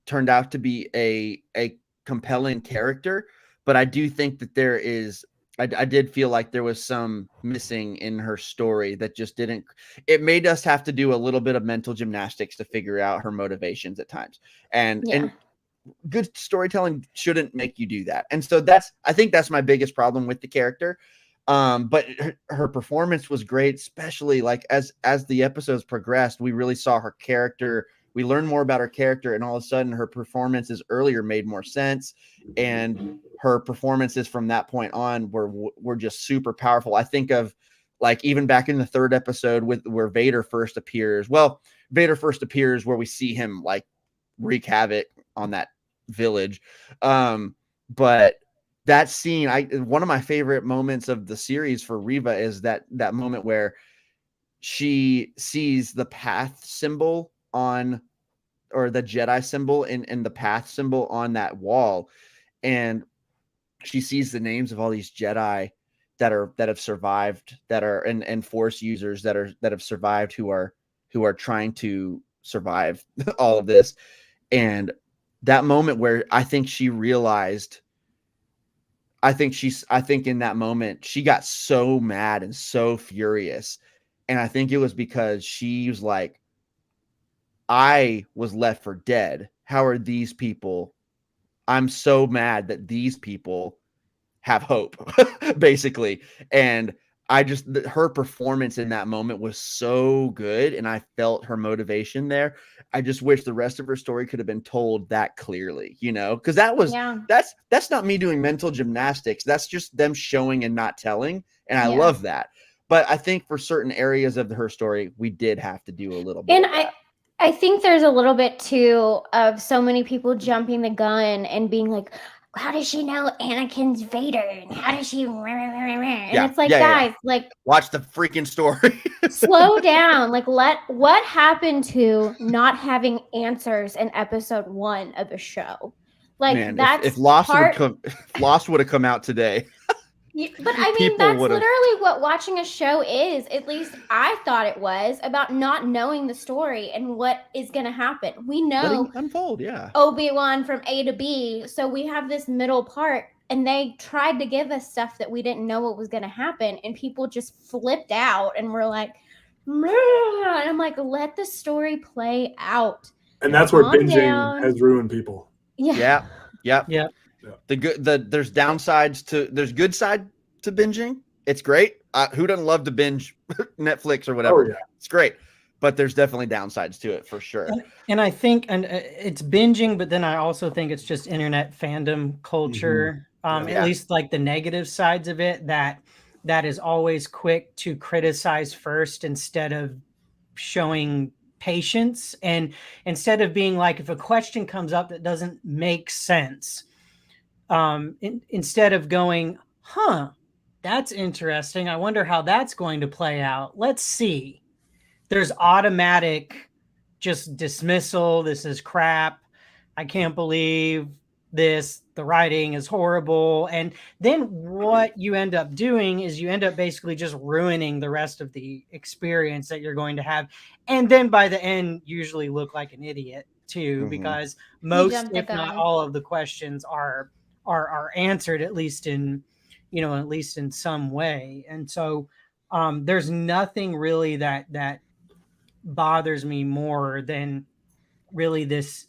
turned out to be a compelling character, but I do think that I did feel like there was some missing in her story that just didn't. It made us have to do a little bit of mental gymnastics to figure out her motivations at times, and good storytelling shouldn't make you do that. And so I think that's my biggest problem with the character. But her performance was great, especially like as the episodes progressed, we really saw her character. We learned more about her character, and all of a sudden her performances earlier made more sense. And her performances from that point on were just super powerful. I think of like even back in the third episode where Vader first appears. Well, Vader first appears where we see him like wreak havoc on that village. But that scene, one of my favorite moments of the series for Reva is that moment where she sees the path symbol or the Jedi symbol and the path symbol on that wall, and she sees the names of all these Jedi that have survived, that are and Force users that have survived, who are trying to survive all of this. And that moment where I think she realized, I think in that moment she got so mad and so furious. And I think it was because she was like, I was left for dead. How are these people? I'm so mad that these people have hope, basically. And her performance in that moment was so good, and I felt her motivation there. I just wish the rest of her story could have been told that clearly, you know, because that's not me doing mental gymnastics. That's just them showing and not telling, and I love that. But I think for certain areas of her story, we did have to do a little bit. And I think there's a little bit too of so many people jumping the gun and being like, how does she know Anakin's Vader? And how does she? And it's like, guys, like, watch the freaking story. Slow down. Like, what happened to not having answers in episode 1 of a show? Like, man, that's if Lost would have come out today. But I mean, that's literally what watching a show is. At least I thought it was about not knowing the story and what is going to happen. We know unfold, Obi-Wan from A to B, so we have this middle part, and they tried to give us stuff that we didn't know what was going to happen, and people just flipped out and were like, and I'm like, let the story play out. And that's where binging has ruined people. Yeah. There's downsides there's good side to binging. It's great. Who doesn't love to binge Netflix or whatever? Oh, yeah. It's great. But there's definitely downsides to it for sure. And I think, it's binging, but then I also think it's just internet fandom culture. At least like the negative sides of it, that is always quick to criticize first instead of showing patience, and instead of being like, if a question comes up that doesn't make sense, instead of going, that's interesting, I wonder how that's going to play out, let's see, there's automatic just dismissal. This is crap, I can't believe this, the writing is horrible. And then what you end up doing is you end up basically just ruining the rest of the experience that you're going to have. And then by the end, usually look like an idiot too, because most, if not all, of the questions are answered, at least in some way. And so there's nothing really that bothers me more than really this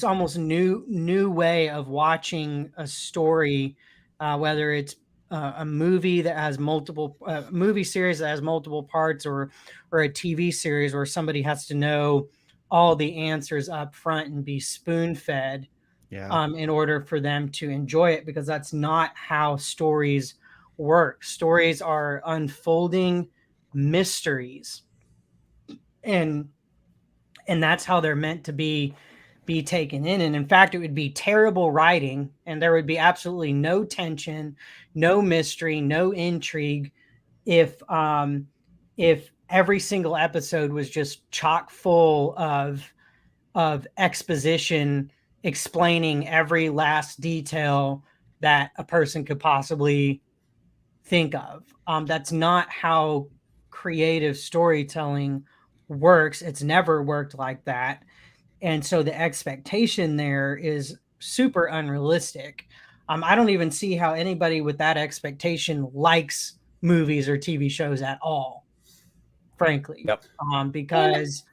almost new way of watching a story, whether it's a movie that has multiple movie series that has multiple parts, or a TV series where somebody has to know all the answers up front and be spoon fed in order for them to enjoy it, because that's not how stories work. Stories are unfolding mysteries, and that's how they're meant to be taken in. And in fact, it would be terrible writing, and there would be absolutely no tension, no mystery, no intrigue if every single episode was just chock full of exposition explaining every last detail that a person could possibly think of. That's not how creative storytelling works. It's never worked like that. And so the expectation there is super unrealistic. I don't even see how anybody with that expectation likes movies or TV shows at all, frankly. Yep. Because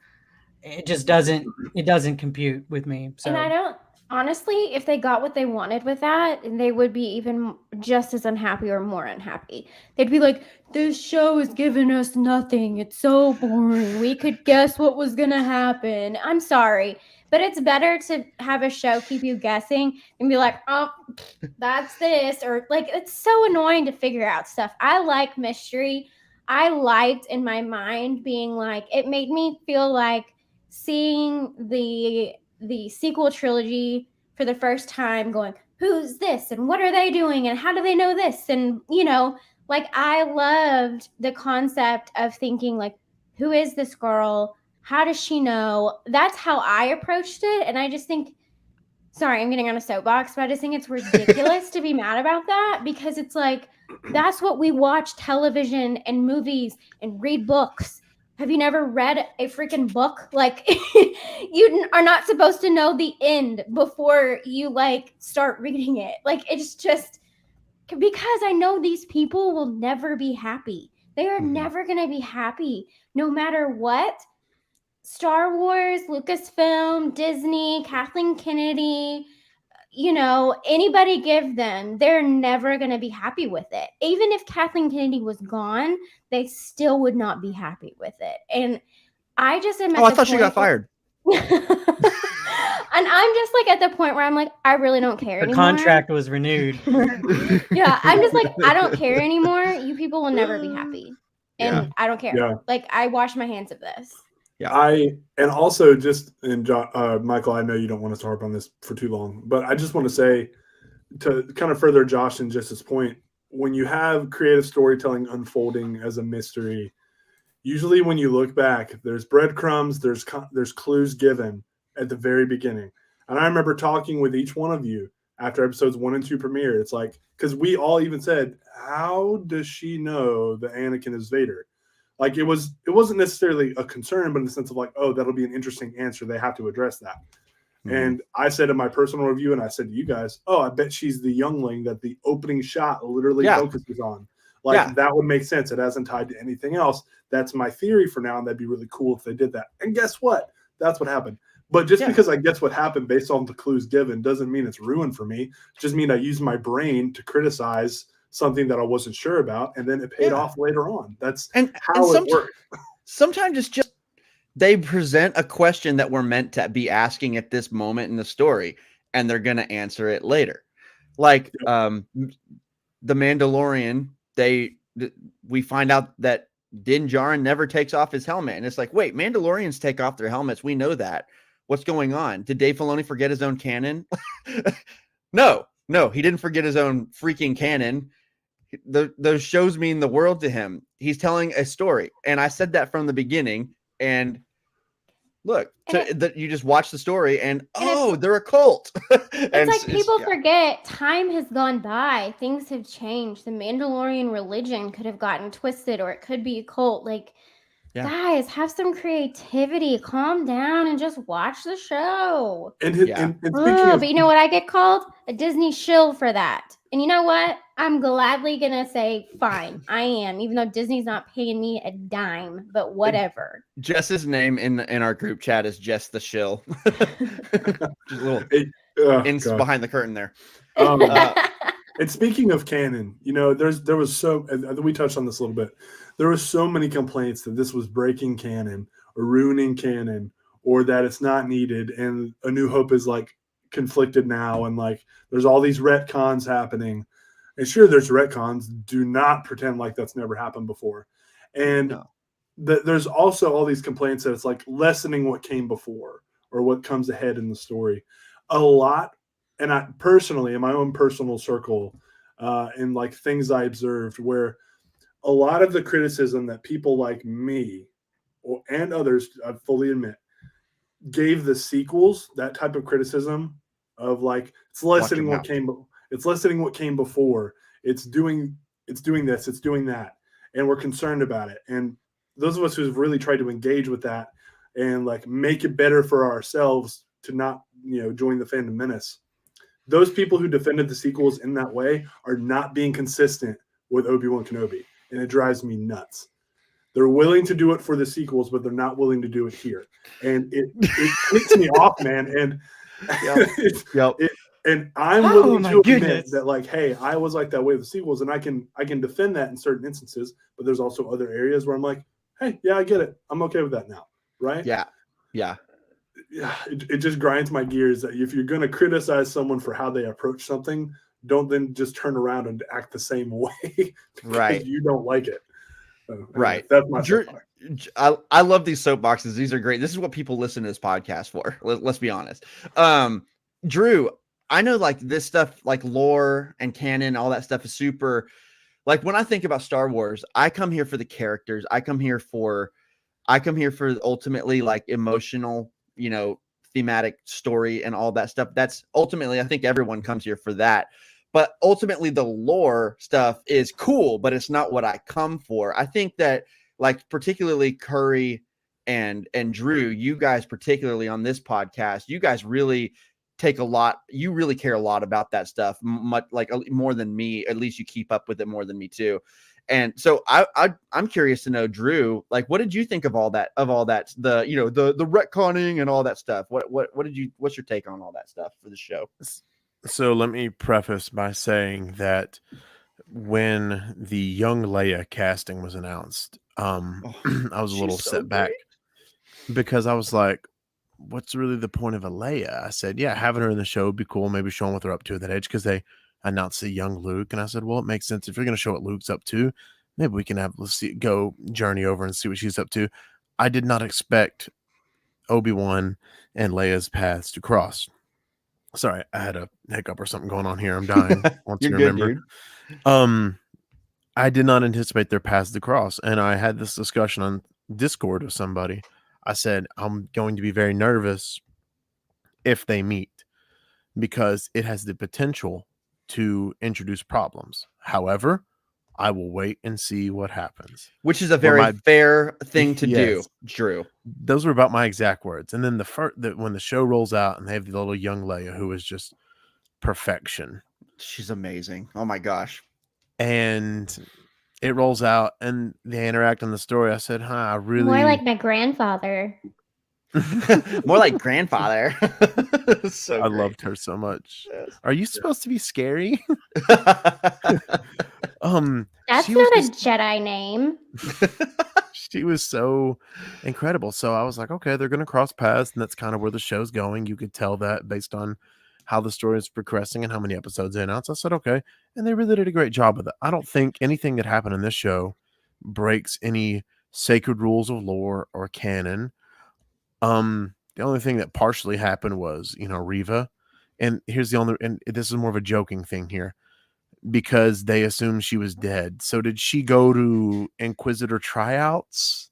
it just doesn't compute with me. So, and I don't, honestly, if they got what they wanted with that, they would be even just as unhappy or more unhappy. They'd be like, this show is giving us nothing. It's so boring. We could guess what was going to happen. I'm sorry, but it's better to have a show keep you guessing and be like, oh, that's this. Or like, it's so annoying to figure out stuff. I like mystery. I liked in my mind being like, it made me feel like seeing the sequel trilogy for the first time, going, who's this and what are they doing and how do they know this? And, you know, like, I loved the concept of thinking like, who is this girl? How does she know? That's how I approached it. And I just think, sorry, I'm getting on a soapbox, but I just think it's ridiculous to be mad about that, because it's like, that's what we watch television and movies and read books. Have you never read a freaking book? Like, you are not supposed to know the end before you like start reading it. Like, it's just because I know these people will never be happy. They are never going to be happy no matter what. Star Wars, Lucasfilm, Disney, Kathleen Kennedy, you know, anybody give them, they're never going to be happy with it. Even if Kathleen Kennedy was gone, they still would not be happy with it. And I just am at I thought she got fired. And I'm just like at the point where I'm like, I really don't care anymore. The contract was renewed. Yeah, I'm just like, I don't care anymore. You people will never be happy. And I don't care. Yeah. Like, I wash my hands of this. Yeah. And also just, and John, Michael, I know you don't want us to harp on this for too long, but I just want to say, to kind of further Josh and Jess's point, when you have creative storytelling unfolding as a mystery, usually when you look back, there's breadcrumbs, there's clues given at the very beginning. And I remember talking with each one of you after episodes 1 and 2 premiered. It's like, because we all even said, how does she know that Anakin is Vader? Like, it wasn't necessarily a concern, but in the sense of like, oh, that'll be an interesting answer. They have to address that. Mm-hmm. And I said in my personal review, and I said to you guys, oh, I bet she's the youngling that the opening shot literally focuses on. Like, that would make sense. It hasn't tied to anything else. That's my theory for now, and that'd be really cool if they did that. And guess what? That's what happened. But just because I guess what happened based on the clues given doesn't mean it's ruined for me. It just means I used my brain to criticize something that I wasn't sure about, and then it paid off later on. That's how it works. Sometimes it's just they present a question that we're meant to be asking at this moment in the story, and they're going to answer it later. Like The Mandalorian, we find out that Din Djarin never takes off his helmet, and it's like, wait, Mandalorians take off their helmets. We know that. What's going on? Did Dave Filoni forget his own canon? No, he didn't forget his own freaking canon. Those shows mean the world to him. He's telling a story. And I said that from the beginning. And look, you just watch the story and they're a cult. It's like people forget time has gone by. Things have changed. The Mandalorian religion could have gotten twisted, or it could be a cult. Like, guys, have some creativity. Calm down and just watch the show. And but you know what I get called? A Disney shill for that. And you know what? I'm gladly gonna say fine. I am, even though Disney's not paying me a dime, but whatever. Jess's name in our group chat is Jess the Shill. Just a little behind the curtain there. And speaking of canon, there was we touched on this a little bit. There was so many complaints that this was breaking canon or ruining canon, or that it's not needed, and A New Hope is like conflicted now, and like there's all these retcons happening. And sure, there's retcons. Do not pretend like that's never happened before. And there's also all these complaints that it's like lessening what came before or what comes ahead in the story. A lot, and I personally, in my own personal circle, and like things I observed, where a lot of the criticism that people like me and others, I fully admit, gave the sequels, that type of criticism of like it's lessening what came before. It's doing this, it's doing that, and we're concerned about it. And those of us who've really tried to engage with that and like make it better for ourselves to not, join the fandom menace. Those people who defended the sequels in that way are not being consistent with Obi-Wan Kenobi, and it drives me nuts. They're willing to do it for the sequels, but they're not willing to do it here, and it ticks me off, man. And and I'm willing to admit that, like, hey, I was like that way with the sequels, and I can defend that in certain instances. But there's also other areas where I'm like, hey, yeah, I get it. I'm okay with that now, right? Yeah. It just grinds my gears that if you're going to criticize someone for how they approach something, don't then just turn around and act the same way because you don't like it. Right. That's my soapbox. I love these soapboxes. These are great. This is what people listen to this podcast for. Let's be honest. Drew, I know like this stuff, like lore and canon, all that stuff is super. Like when I think about Star Wars, I come here for the characters. I come here for ultimately like emotional, thematic story and all that stuff. That's ultimately, I think everyone comes here for that. But ultimately the lore stuff is cool, but it's not what I come for. I think that like particularly Curry and Drew, you guys particularly on this podcast, you guys really you really care a lot about that stuff, much like more than me. At least you keep up with it more than me too. And so I'm curious to know, Drew, like, what did you think of all that, the retconning and all that stuff? What's your take on all that stuff for the show? So let me preface by saying that when the young Leia casting was announced, I was a little set back because I was like, what's really the point of a Leia? I said, yeah, having her in the show would be cool. Maybe showing what they're up to at that age, because they announced the young Luke. And I said, well, it makes sense. If you're going to show what Luke's up to, maybe we can go journey over and see what she's up to. I did not expect Obi-Wan and Leia's paths to cross. Sorry, I had a hiccup or something going on here. I'm dying. Once you remember. Dude. I did not anticipate their paths to cross. And I had this discussion on Discord with somebody. I said, I'm going to be very nervous if they meet because it has the potential to introduce problems. However, I will wait and see what happens. Which is a very fair thing to do, Drew. Those were about my exact words. And then when the show rolls out and they have the little young Leia who is just perfection. She's amazing. Oh my gosh. And it rolls out and they interact on the story. I said, I really... More like my grandfather. More like grandfather. So I loved her so much. Yes. Are you supposed to be scary? That's not a Jedi name. She was so incredible. So I was like, okay, they're going to cross paths, and that's kind of where the show's going. You could tell that based on how the story is progressing and how many episodes they announced. I said, okay, and they really did a great job with it. I don't think anything that happened in this show breaks any sacred rules of lore or canon. The only thing that partially happened was, Reva, and and this is more of a joking thing here, because they assumed she was dead. So did she go to Inquisitor tryouts?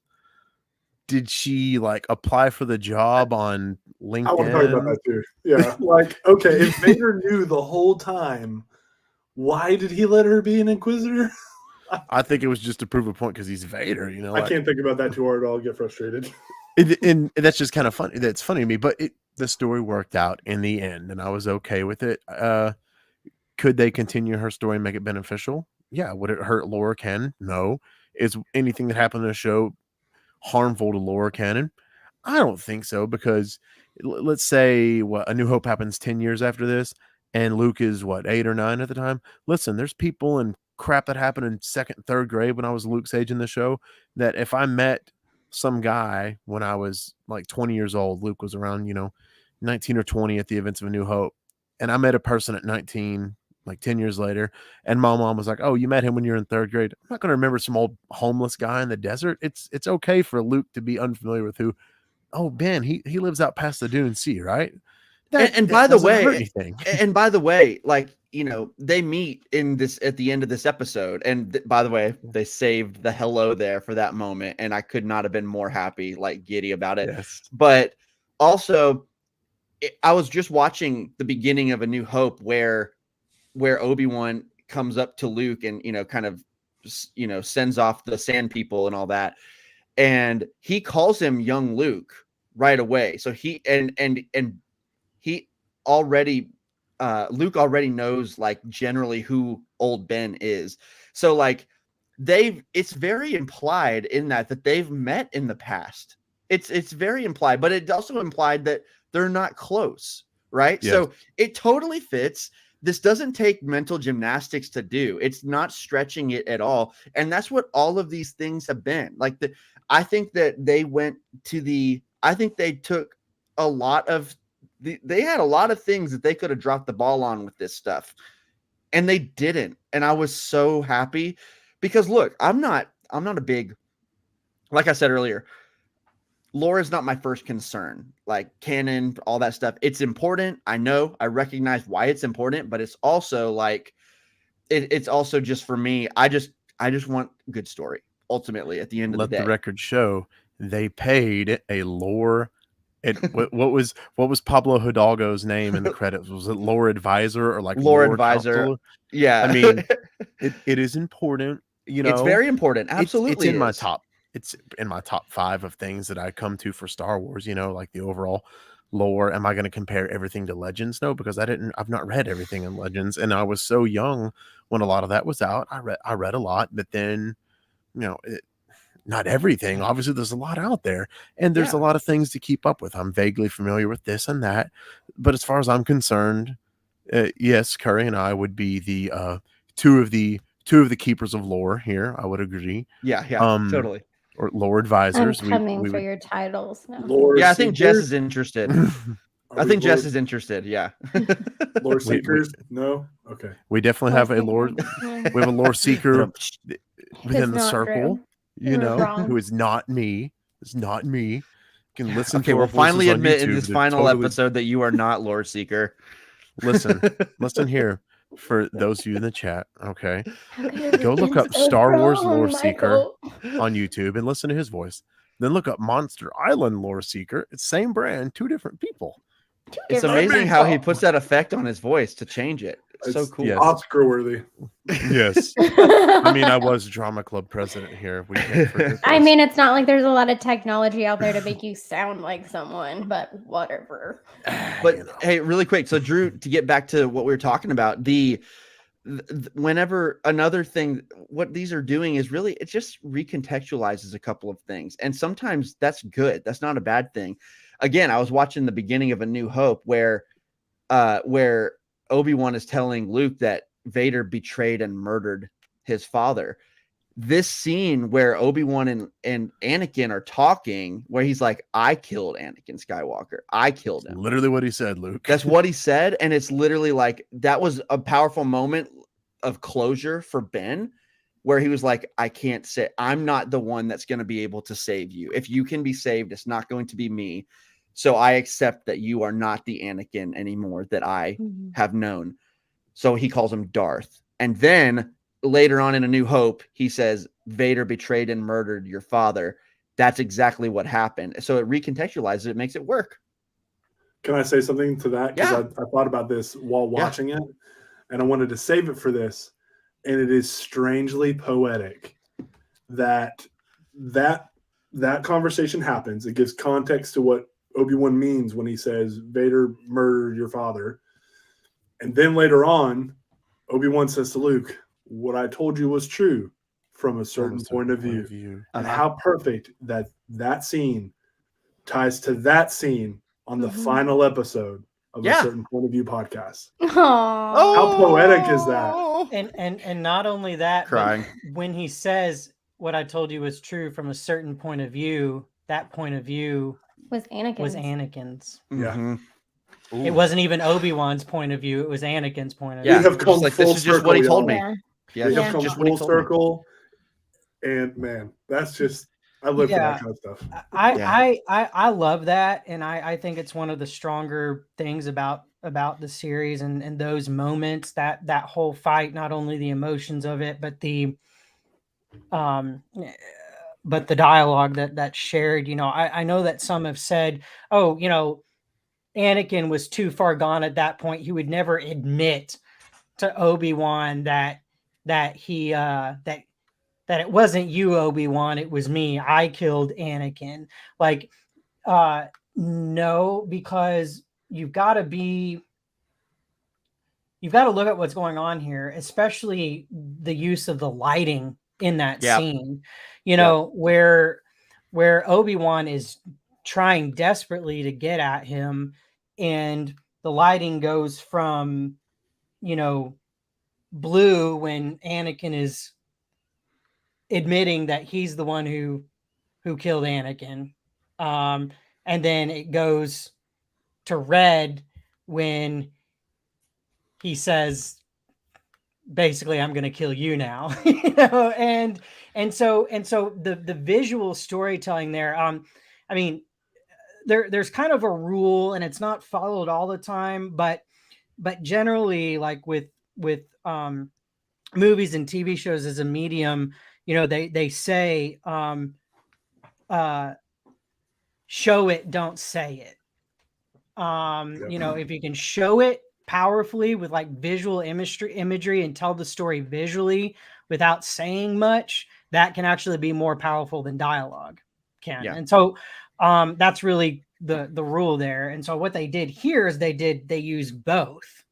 Did she apply for the job on LinkedIn? I want to talk about that too. Yeah. Okay, if Vader knew the whole time, why did he let her be an Inquisitor? I think it was just to prove a point because he's Vader, I can't think about that too hard. I'll get frustrated. And that's just kind of funny. That's funny to me, but the story worked out in the end, and I was okay with it. Could they continue her story and make it beneficial? Yeah. Would it hurt lore canon? No. Is anything that happened in the show harmful to lore canon? I don't think so, because let's say A New Hope happens 10 years after this, and Luke is 8 or 9 at the time. Listen, there's people and crap that happened in 2nd, 3rd grade when I was Luke's age in the show, that if I met some guy when I was like 20 years old, Luke was around, 19 or 20 at the events of A New Hope, and I met a person at 19, like 10 years later, and my mom was like, "Oh, you met him when you were in 3rd grade." I'm not going to remember some old homeless guy in the desert. It's okay for Luke to be unfamiliar with who. Oh, Ben, he lives out past the Dune Sea, right? And by the way, anything. And by the way, like, they meet at the end of this episode, and by the way, they saved the hello there for that moment, and I could not have been more happy, like giddy about it. Yes. But also, I was just watching the beginning of A New Hope where Obi-Wan comes up to Luke and kind of sends off the sand people and all that, and he calls him young Luke right away. So he he already Luke already knows, like, generally who old Ben is. So, like, it's very implied in that they've met in the past. It's very implied, but it's also implied that they're not close, right? Yes. So it totally fits. This doesn't take mental gymnastics to do. It's not stretching it at all. And that's what all of these things have been. Like, I think that they took a lot of they had a lot of things that they could have dropped the ball on with this stuff, and they didn't. And I was so happy, because look, I'm not a big, like I said earlier, lore is not my first concern. Like, canon, all that stuff, it's important. I know, I recognize why it's important, but it's also like, it's also just, for me, I just want good story ultimately at the end of the day. Let the record show they paid a lore. What was Pablo Hidalgo's name in the credits? Was it lore advisor or like lore advisor? Counselor? Yeah, I mean, it is important. It's very important. Absolutely, it's in my top. It's in my top 5 of things that I come to for Star Wars. Like the overall lore. Am I going to compare everything to Legends? No, because I've not read everything in Legends, and I was so young when a lot of that was out. I read a lot, but then, not everything. Obviously, there's a lot out there, and there's a lot of things to keep up with. I'm vaguely familiar with this and that, but as far as I'm concerned, yes, Curry and I would be the two of the keepers of lore here. I would agree. Yeah, totally. Or lore advisors. I'm coming for your titles now. Lore I think Jess seekers? is interested. Are I we think Jess lore- is interested. Yeah. Lore seekers? No? Okay. We definitely have a lore. We have a lore seeker within the not circle. Drew. Wrong. Who is not me. It's not me. You can listen Okay, to we'll finally admit in this final episode episode that you are not Lore Seeker. Listen here, for those of you in the chat, okay? Go look up Star Wars Lore Seeker on YouTube and listen to his voice. Then look up Monster Island Lore Seeker. It's same brand, 2 different people. It's amazing how he puts that effect on his voice to change it. It's so cool. Yes. Oscar worthy. Yes. I mean, I was drama club president here. We can't forget I this. mean, it's not like there's a lot of technology out there to make you sound like someone, but whatever. But hey, really quick. So Drew, to get back to what we were talking about, whenever another thing, what these are doing is really, it just recontextualizes a couple of things. And sometimes that's good. That's not a bad thing. Again, I was watching the beginning of A New Hope where Obi-Wan is telling Luke that Vader betrayed and murdered his father. This scene where Obi-Wan and Anakin are talking, where he's like, I killed Anakin Skywalker. I killed him. Literally what he said, Luke. That's what he said. And it's literally like, that was a powerful moment of closure for Ben, where he was like, I'm not the one that's going to be able to save you. If you can be saved, it's not going to be me. So I accept that you are not the Anakin anymore that I have known. So he calls him Darth. And then later on in A New Hope, he says, Vader betrayed and murdered your father. That's exactly what happened. So it recontextualizes it, makes it work. Can I say something to that? Because I thought about this while watching it, and I wanted to save it for this. And it is strangely poetic that conversation happens. It gives context to what Obi-Wan means when he says Vader murdered your father. And then later on, Obi-Wan says to Luke, "What I told you was true from a certain point of view." And how perfect that scene ties to that scene on the final episode of a certain point of view podcast. How poetic is that? And not only that, Crying. but when he says what I told you was true from a certain point of view, that point of view was Anakin's. Yeah. Mm-hmm. It wasn't even Obi-Wan's point of view. It was Anakin's point of Yeah. We have come like, full this is just circle, what he told y'all. me. Yeah, We have come just what he full told me. circle. And man, that's just, I live for that kind of stuff. I love that, and I think it's one of the stronger things about the series and those moments, that whole fight, not only the emotions of it, but the dialogue that's shared. I know that some have said, oh, Anakin was too far gone at that point. He would never admit to Obi-Wan that he that it wasn't you, Obi-Wan, it was me. I killed Anakin. Like, no, because you've got to look at what's going on here, especially the use of the lighting in that scene. Where Obi-Wan is trying desperately to get at him, and the lighting goes from, blue when Anakin is admitting that he's the one who killed Anakin. And then it goes to red when he says, basically, I'm going to kill you now. And so the visual storytelling there, I mean, there's kind of a rule, and it's not followed all the time, but generally, like with movies and TV shows as a medium, they say, show it, don't say it. If you can show it powerfully with like visual imagery and tell the story visually without saying much, that can actually be more powerful than dialogue can. Yeah. And so that's really the rule there. And so what they did here is they used both,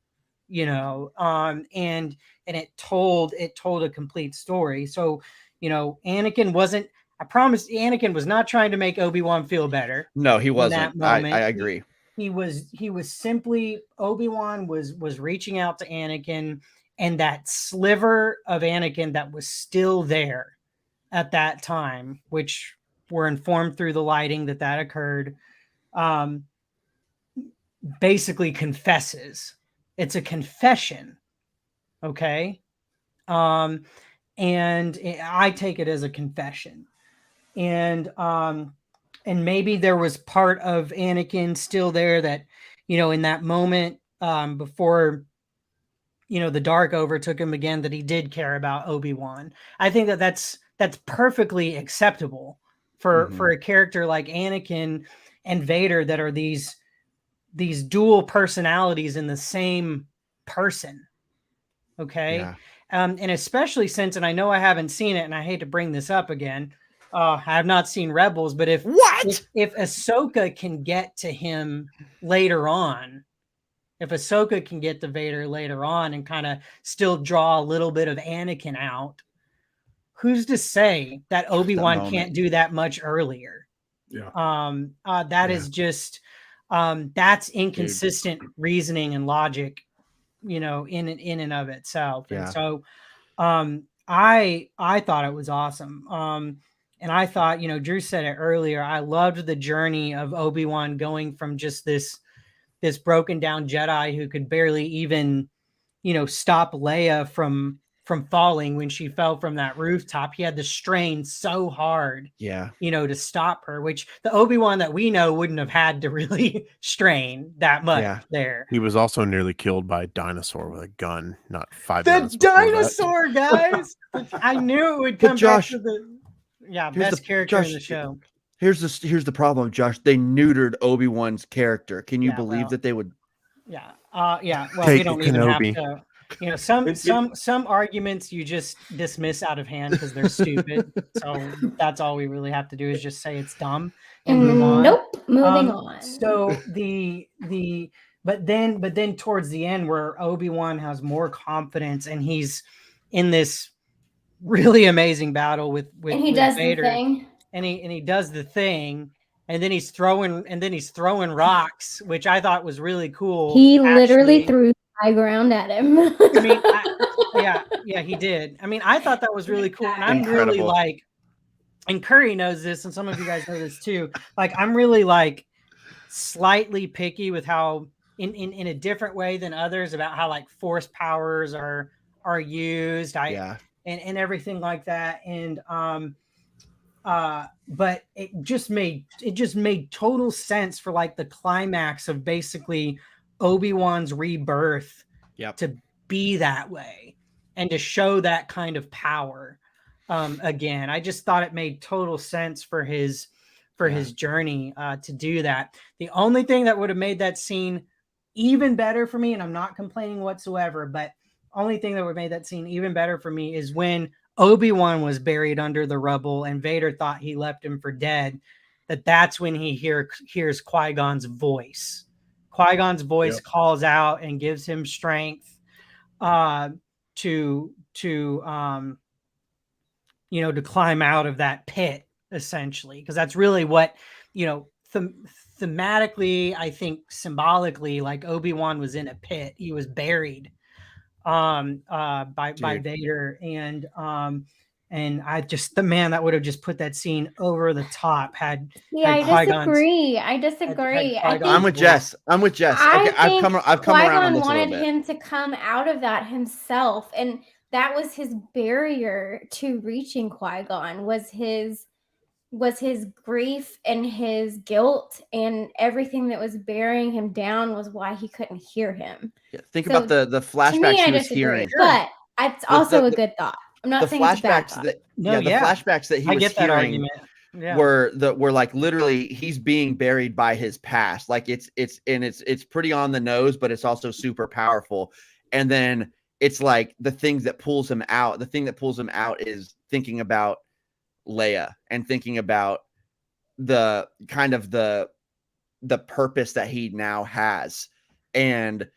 and it told a complete story. So, I promise Anakin was not trying to make Obi-Wan feel better. No, he wasn't. I agree. He was simply, Obi-Wan was reaching out to Anakin, and that sliver of Anakin that was still there at that time, which we're informed through the lighting that occurred, basically confesses. It's a confession. Okay. And I take it as a confession. And maybe there was part of Anakin still there that, in that moment, before, the dark overtook him again, that he did care about Obi-Wan. I think that's perfectly acceptable for a character like Anakin and Vader, that are these dual personalities in the same person. Okay. Yeah. And especially since, and I know I haven't seen it, and I hate to bring this up again, I have not seen Rebels, but if Ahsoka can get to him later on, if Ahsoka can get to Vader later on and kind of still draw a little bit of Anakin out, who's to say that Obi-Wan can't do that much earlier? Yeah. That is just, that's inconsistent reasoning and logic, in and of itself. Yeah. And so, I thought it was awesome. And I thought, Drew said it earlier, I loved the journey of Obi-Wan going from just this broken down Jedi who could barely even, stop Leia from falling when she fell from that rooftop. He had to strain so hard, to stop her, which the Obi-Wan that we know wouldn't have had to really strain that much there. He was also nearly killed by a dinosaur with a gun, not 5 the minutes before dinosaur, guys. I knew it would come back to the best character in the show. Here's the problem, Josh. They neutered Obi-Wan's character. Can you believe that they would? Yeah. Well, we don't even Kenobi. Have to. Some arguments you just dismiss out of hand because they're stupid. So that's all we really have to do is just say it's dumb and move on. Nope. Moving on. So but then towards the end, where Obi-Wan has more confidence and he's in this really amazing battle with and he does Vader, the thing, and he does the thing, and then he's throwing rocks, which I thought was really cool. He literally threw high ground at him. I mean, yeah, he did. I mean, I thought that was really cool, and I'm really like, and Curry knows this, and some of you guys know this too. Like, I'm really like slightly picky with how, in a different way than others, about how like force powers are used. And everything like that, and but it just made total sense for like the climax of basically Obi-Wan's rebirth to be that way and to show that kind of power again. I just thought it made total sense for his journey to do that. The only thing that would have made that scene even better for me, and I'm not complaining whatsoever, but only thing that would have made that scene even better for me is when Obi-Wan was buried under the rubble and Vader thought he left him for dead, that's when he hears Qui-Gon's voice. Qui-Gon's voice calls out and gives him strength to climb out of that pit, essentially, because that's really what, thematically, I think symbolically, like Obi-Wan was in a pit. He was buried by Vader, and I just, the man that would have just put that scene over the top I disagree. I'm with Jess. Okay, I've come around on this a little bit. Wanted him to come out of that himself, and that was his barrier to reaching Qui-Gon, was his grief and his guilt, and everything that was bearing him down was why he couldn't hear him. Think about the flashbacks he was hearing. But it's also a good thought. I'm not saying it's a bad thought. The flashbacks that he was hearing were like literally he's being buried by his past. Like it's pretty on the nose, but it's also super powerful. And then it's like the thing that pulls him out. The thing that pulls him out is thinking about Leia and thinking about the kind of the purpose that he now has, and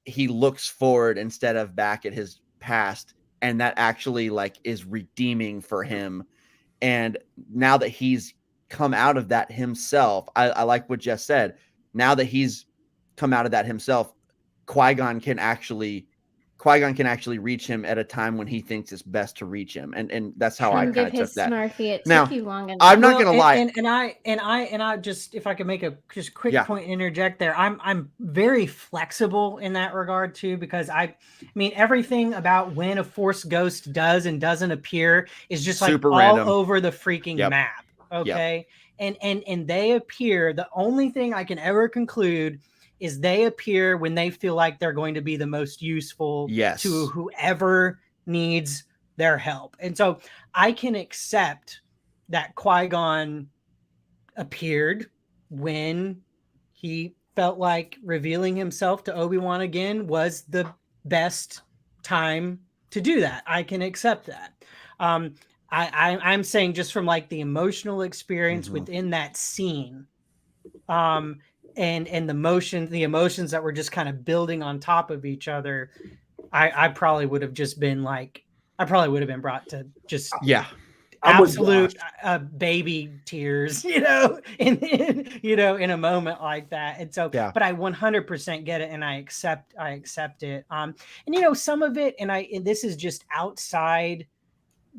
he looks forward instead of back at his past, and that actually like is redeeming for him. And now that he's come out of that himself, I like what Jess said. Now that he's come out of that himself, Qui-Gon can actually reach him at a time when he thinks it's best to reach him, and that's how I kind of took that. Now, I'm not gonna lie, and I just, if I could make a just quick point, interject there. I'm very flexible in that regard too, because I mean everything about when a Force ghost does and doesn't appear is just like super all random. Over the freaking map. Okay, and they appear. The only thing I can ever conclude is they appear when they feel like they're going to be the most useful to whoever needs their help. And so I can accept that Qui-Gon appeared when he felt like revealing himself to Obi-Wan again was the best time to do that. I can accept that. I'm saying just from like the emotional experience within that scene, and the emotions that were just kind of building on top of each other, I probably would have just been like, I probably would have been brought to just absolute baby tears, in a moment like that. And so, but I 100% get it, and I accept it. And some of it, and this is just outside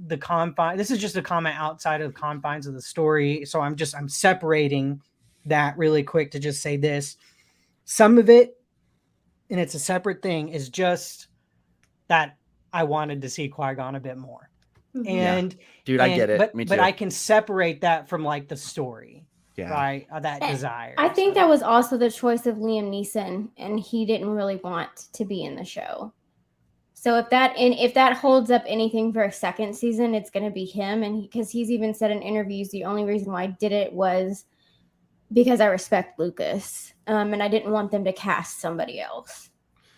the confine. This is just a comment outside of the confines of the story. So I'm separating that really quick to just say this. Some of it, and it's a separate thing, is just that I wanted to see Qui-Gon a bit more. And dude, I get it. Me too. But I can separate that from like the story. Right? That desire. I think that was also the choice of Liam Neeson, and he didn't really want to be in the show. So if that holds up anything for a second season, it's going to be him. And because he's even said in interviews, the only reason why I did it was because I respect Lucas, and I didn't want them to cast somebody else.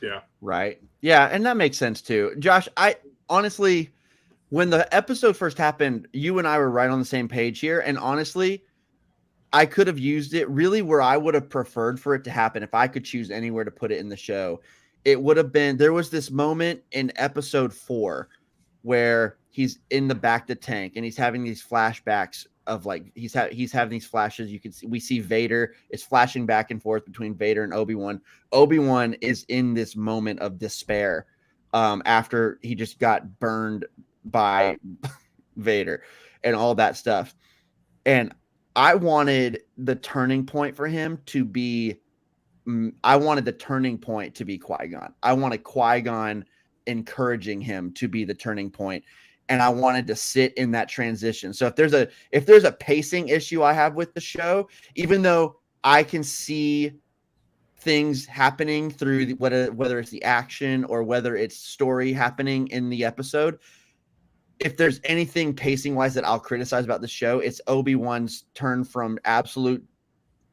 Yeah. Right. Yeah, and that makes sense too. Josh, I honestly, when the episode first happened, you and I were right on the same page here. And honestly, I could have used it really where I would have preferred for it to happen. If I could choose anywhere to put it in the show, it would have been, there was this moment in episode 4 where he's in the back of the tank and he's having these flashbacks of like, he's having these flashes. You can see, we see Vader is flashing back and forth between Vader and Obi-Wan. Obi-Wan is in this moment of despair after he just got burned by Vader and all that stuff. And I wanted the turning point for him to be, I wanted the turning point to be Qui-Gon. I wanted Qui-Gon encouraging him to be the turning point. And I wanted to sit in that transition. So if there's a pacing issue I have with the show, even though I can see things happening through whether it's the action or whether it's story happening in the episode, if there's anything pacing wise that I'll criticize about the show, it's Obi-Wan's turn from absolute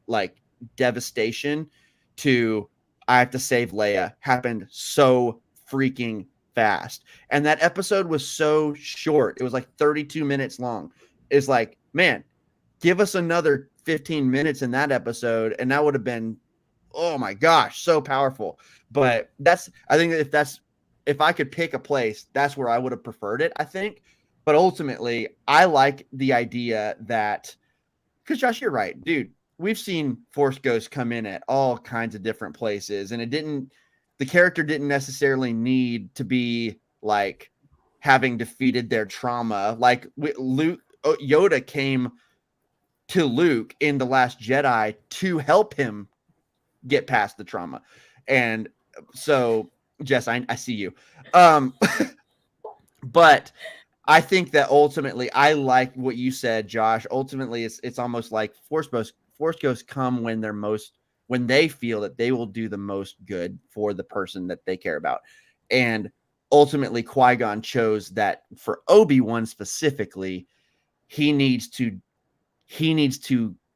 like devastation to I have to save Leia happened so freaking fast. And that episode was so short. It was like 32 minutes long. It's like, man, give us another 15 minutes in that episode. And that would have been, oh my gosh, so powerful. But I think that if I could pick a place, that's where I would have preferred it, I think. But ultimately, I like the idea that, because Josh, you're right, dude, we've seen Force Ghosts come in at all kinds of different places, and the character didn't necessarily need to be like having defeated their trauma. Like Yoda came to Luke in The Last Jedi to help him get past the trauma. And so, Jess, I see you. But I think that ultimately, I like what you said, Josh. Ultimately, it's almost like Force Ghosts come when they feel that they will do the most good for the person that they care about. And ultimately, Qui-Gon chose that for Obi-Wan specifically, he needs to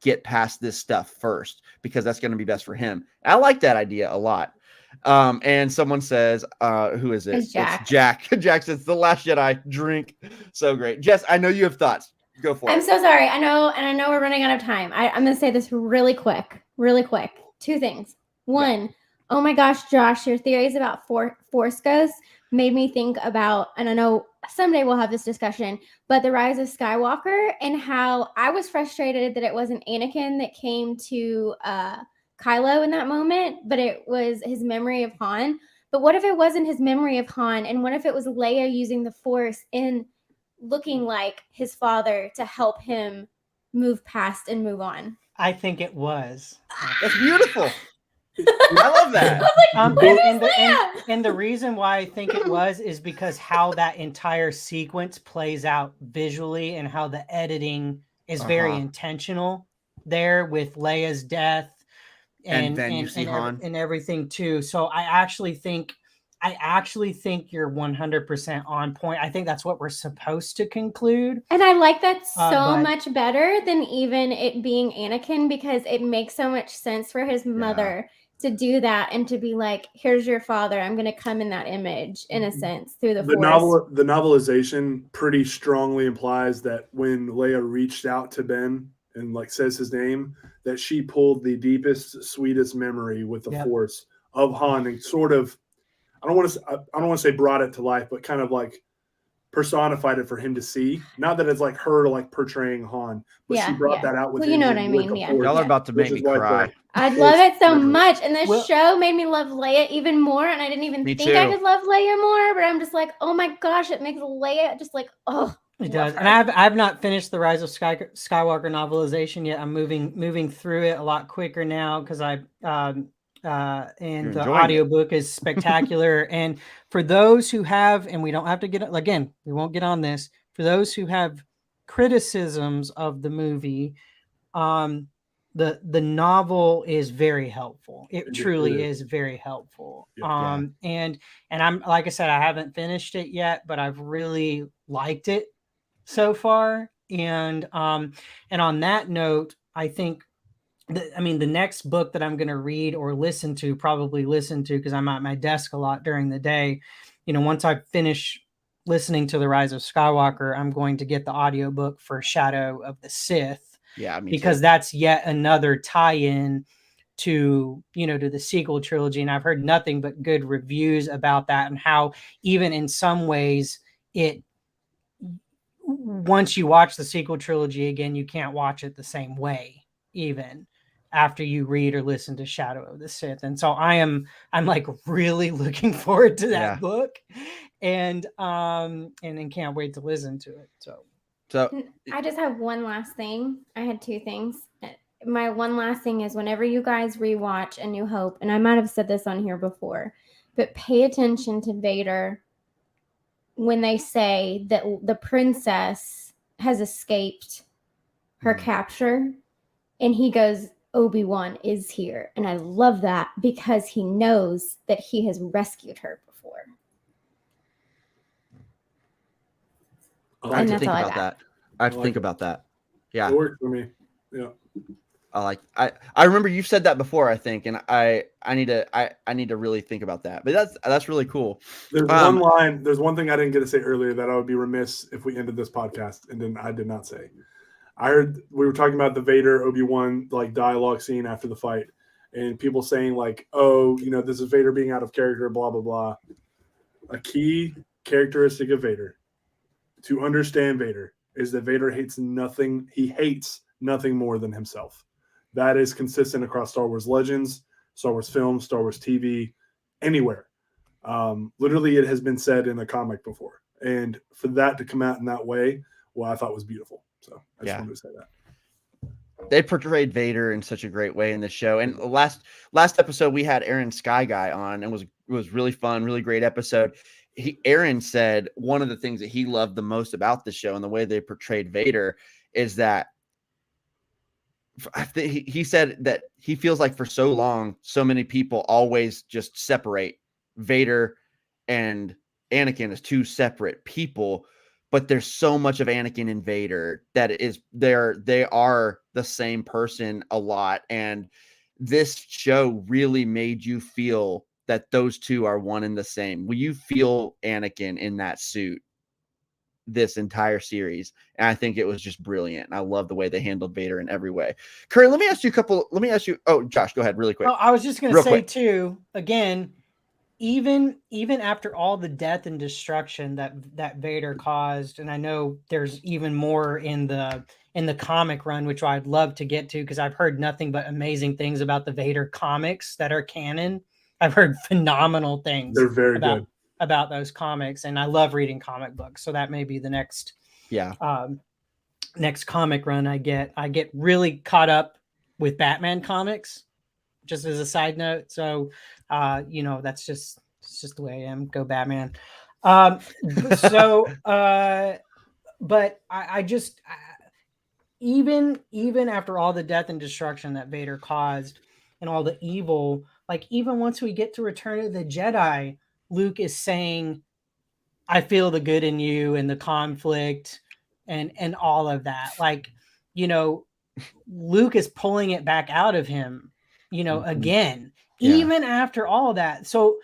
get past this stuff first because that's going to be best for him. I like that idea a lot. And someone says, who is it? It's Jack. It's Jack. Jack says, The Last Jedi, drink. So great. Jess, I know you have thoughts. Go for it. I'm so sorry. I know we're running out of time. I'm going to say this really quick. 2 things. One, oh my gosh, Josh, your theories about Force Ghosts made me think about, and I know someday we'll have this discussion, but the Rise of Skywalker and how I was frustrated that it wasn't Anakin that came to Kylo in that moment, but it was his memory of Han. But what if it wasn't his memory of Han? And what if it was Leia using the Force in looking like his father to help him move past and move on? I think it was. That's beautiful. I love that. And the reason why I think it was is because how that entire sequence plays out visually and how the editing is very intentional there with Leia's death and then you see Han and everything too. So I actually think you're 100% on point. I think that's what we're supposed to conclude. And I like that so much better than even it being Anakin, because it makes so much sense for his mother to do that and to be like, here's your father. I'm going to come in that image in a sense through the Force. The novelization pretty strongly implies that when Leia reached out to Ben and like says his name, that she pulled the deepest, sweetest memory with the Force of Han and sort of, I don't want to say brought it to life, but kind of like personified it for him to see. Not that it's like her like portraying Han, but she brought that out with him. You know what I mean? Yeah. Y'all are about to make me cry. I love it so much. And this show made me love Leia even more. And I didn't even think I could love Leia more, but I'm just like, oh my gosh, it makes Leia just like, oh. It does. And I've not finished the Rise of Skywalker novelization yet. I'm moving through it a lot quicker now because and the audiobook is spectacular. And for those who have, and we don't have to get, again, we won't get on this, for those who have criticisms of the movie, the novel is very helpful. It truly is very helpful. And I'm, like I said, I haven't finished it yet, but I've really liked it so far. And on that note, I think the next book that I'm going to read or probably listen to, because I'm at my desk a lot during the day, once I finish listening to The Rise of Skywalker, I'm going to get the audiobook for Shadow of the Sith. Yeah, me because too. that's yet another tie-in to, to the sequel trilogy. And I've heard nothing but good reviews about that, and how even in some ways once you watch the sequel trilogy again, you can't watch it the same way, even after you read or listen to Shadow of the Sith. And so I'm like really looking forward to that book, and then can't wait to listen to it. So I just have one last thing. I had two things. My one last thing is, whenever you guys rewatch A New Hope, and I might have said this on here before, but pay attention to Vader when they say that the princess has escaped her capture, and he goes, Obi-Wan is here. And I love that because he knows that he has rescued her before. I have to think about that. I have to think about that. Yeah. It worked for me. Yeah. I remember you've said that before, I think, and I need to really think about that. But that's really cool. There's one line, there's one thing I didn't get to say earlier that I would be remiss if we ended this podcast and then I did not say. I heard we were talking about the Vader Obi-Wan like dialogue scene after the fight, and people saying like, "Oh, this is Vader being out of character," blah blah blah. A key characteristic of Vader, to understand Vader, is that Vader hates nothing. He hates nothing more than himself. That is consistent across Star Wars Legends, Star Wars films, Star Wars TV, anywhere. Literally, it has been said in a comic before, and for that to come out in that way, well, I thought was beautiful. So I just wanted to say that. They portrayed Vader in such a great way in the show. And last episode we had Aaron Sky Guy on, and it was really fun, really great episode. Aaron said one of the things that he loved the most about the show and the way they portrayed Vader is that he said that he feels like for so long, so many people always just separate Vader and Anakin as two separate people, but there's so much of Anakin and Vader that they are the same person a lot. And this show really made you feel that those two are one and the same. Will you feel Anakin in that suit this entire series? And I think it was just brilliant. I love the way they handled Vader in every way. Curry, let me ask you. Oh, Josh, go ahead really quick. Oh, I was just going to say too, again, even after all the death and destruction that Vader caused, and I know there's even more in the comic run, which I'd love to get to, because I've heard nothing but amazing things about the Vader comics that are canon. I've heard phenomenal things. They're very good about those comics, and I love reading comic books. So that may be the next next comic run I get. I get really caught up with Batman comics, just as a side note. So that's just the way I am. Go Batman. But I just even after all the death and destruction that Vader caused and all the evil, like even once we get to Return of the Jedi, Luke is saying, I feel the good in you, and the conflict and all of that. Like, Luke is pulling it back out of him, again, even after all that. So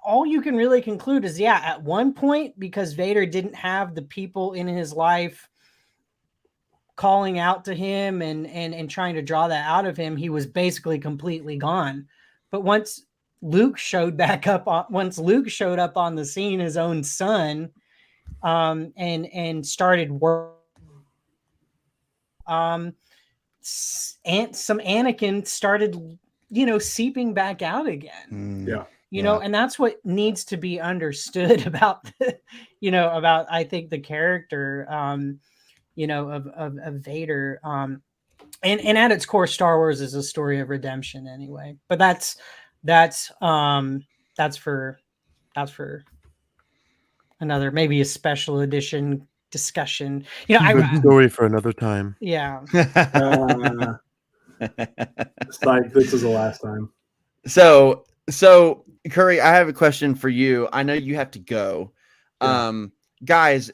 all you can really conclude is, at one point, because Vader didn't have the people in his life calling out to him and trying to draw that out of him, he was basically completely gone. But once Luke showed up on the scene, his own son, and started work, and some Anakin started, seeping back out again. And that's what needs to be understood about, about, I think, the character, of Vader. And at its core, Star Wars is a story of redemption anyway. But that's for another, maybe a special edition discussion. Story for another time. Yeah. It's like this is the last time. So Curry, I have a question for you. I know you have to go. Guys,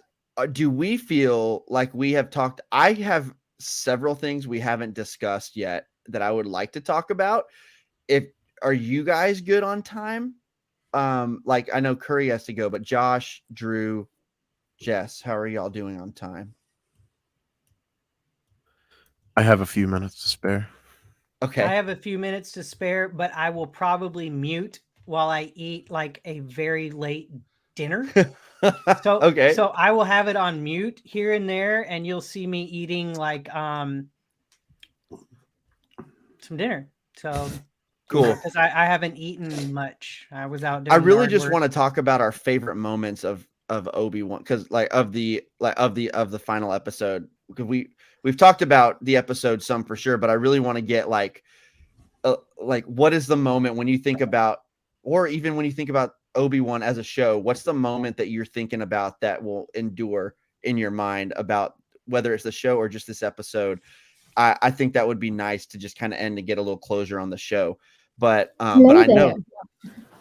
do we feel like we have talked? I have several things we haven't discussed yet that I would like to talk about. Are you guys good on time? Like, I know Curry has to go, but Josh, Drew, Jess, how are y'all doing on time? I have a few minutes to spare. Okay. I have a few minutes to spare, but I will probably mute while I eat like a very late dinner. Okay. So I will have it on mute here and there, and you'll see me eating like some dinner. So Cool. because I haven't eaten much. I was out doing I really yard just work. want to talk about our favorite moments of Obi-Wan, because of the final episode, because we've talked about the episode some for sure, but I really want to get like what is the moment when you think about, or even when you think about Obi-Wan as a show, what's the moment that you're thinking about that will endure in your mind about whether it's the show or just this episode? I think that would be nice to just kind of end and get a little closure on the show. But I know,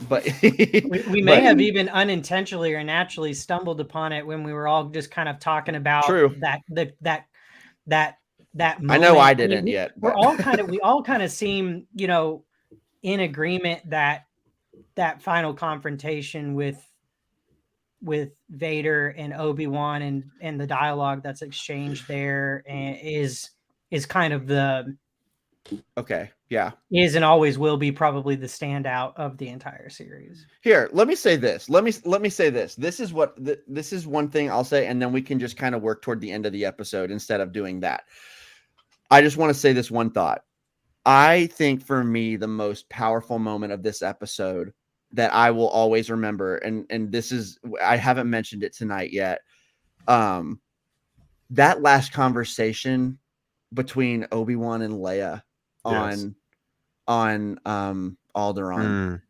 but we may have even unintentionally or naturally stumbled upon it when we were all just kind of talking about True. that moment. I know I didn't yet. We all kind of seem, in agreement that final confrontation with Vader and Obi-Wan and the dialogue that's exchanged there is kind of the okay. Yeah. Is and always will be probably the standout of the entire series. Here, let me say this. Let me say this. This is what this is one thing I'll say, and then we can just kind of work toward the end of the episode instead of doing that. I just want to say this one thought. I think for me, the most powerful moment of this episode that I will always remember, and this is, I haven't mentioned it tonight yet. That last conversation between Obi-Wan and Leia on Alderaan.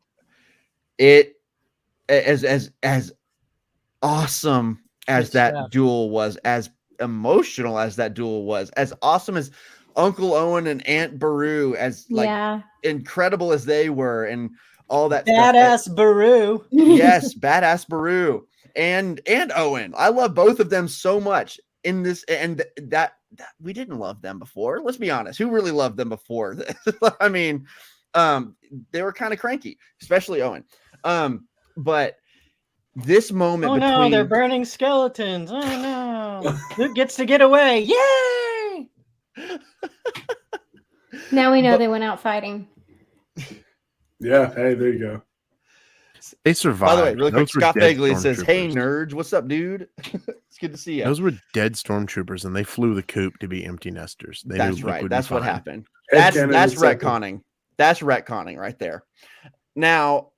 It as awesome as that duel was, as emotional as that duel was, as awesome as Uncle Owen and Aunt Beru, as incredible as they were, and all that badass stuff. Beru. Yes, badass Beru and Owen. I love both of them so much in this, and that we didn't love them before. Let's be honest. Who really loved them before? I mean, they were kind of cranky, especially Owen. But this moment, they're burning skeletons. Oh no, Luke gets to get away. Yay! Now we know they went out fighting. Yeah, hey, there you go. They survived. By the way, really quick, Scott Begley says, "Hey nerds, what's up, dude? It's good to see you." Those were dead stormtroopers, and they flew the coop to be empty nesters. That's right. That's what happened. That's retconning. That's retconning right there. Now,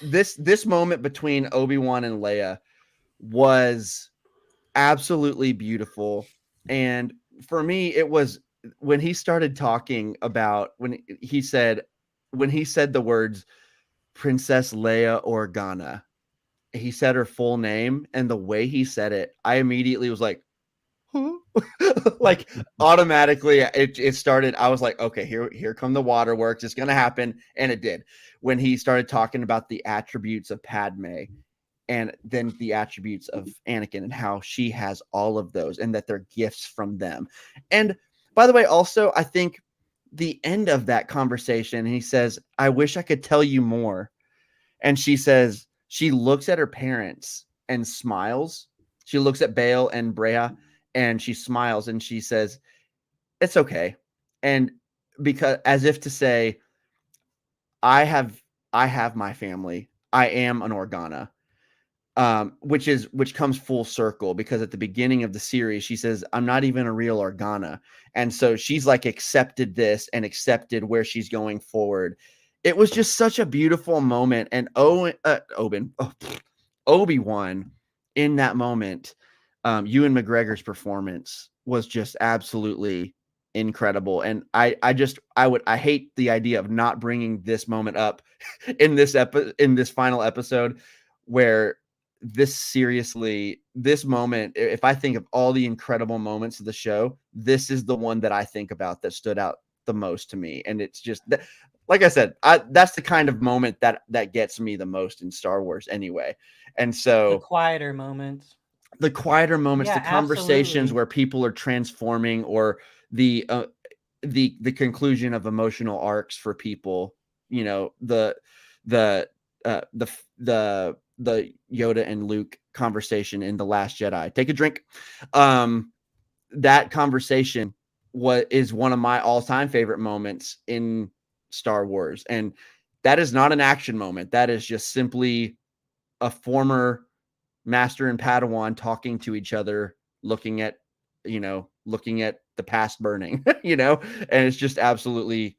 this moment between Obi-Wan and Leia was absolutely beautiful, and for me, it was when he started talking about when he said the words Princess Leia Organa. He said her full name, and the way he said it, I immediately was like, huh? Like automatically it started. I was like, okay, here come the waterworks. It's gonna happen, and it did. When he started talking about the attributes of Padme, and then the attributes of Anakin, and how she has all of those, and that they're gifts from them. And by the way, also, I think the end of that conversation, he says, "I wish I could tell you more." And she says, she looks at her parents and smiles. She looks at Bail and Brea and she smiles and she says, "It's okay." And because, as if to say, I have my family. I am an Organa. Which comes full circle, because at the beginning of the series, she says, "I'm not even a real Organa." And so she's like accepted this and accepted where she's going forward. It was just such a beautiful moment. And Obi-Wan in that moment, Ewan McGregor's performance was just absolutely incredible. And I hate the idea of not bringing this moment up in this final episode, where this moment, if I think of all the incredible moments of the show, this is the one that I think about that stood out the most to me. And it's just that, like I said, that's the kind of moment that gets me the most in Star Wars anyway. And so the quieter moments, the conversations where people are transforming, or the conclusion of emotional arcs for people, the Yoda and Luke conversation in The Last Jedi. Take a drink. That conversation what is one of my all-time favorite moments in Star Wars. And that is not an action moment. That is just simply a former master and Padawan talking to each other, looking at the past burning, and it's just absolutely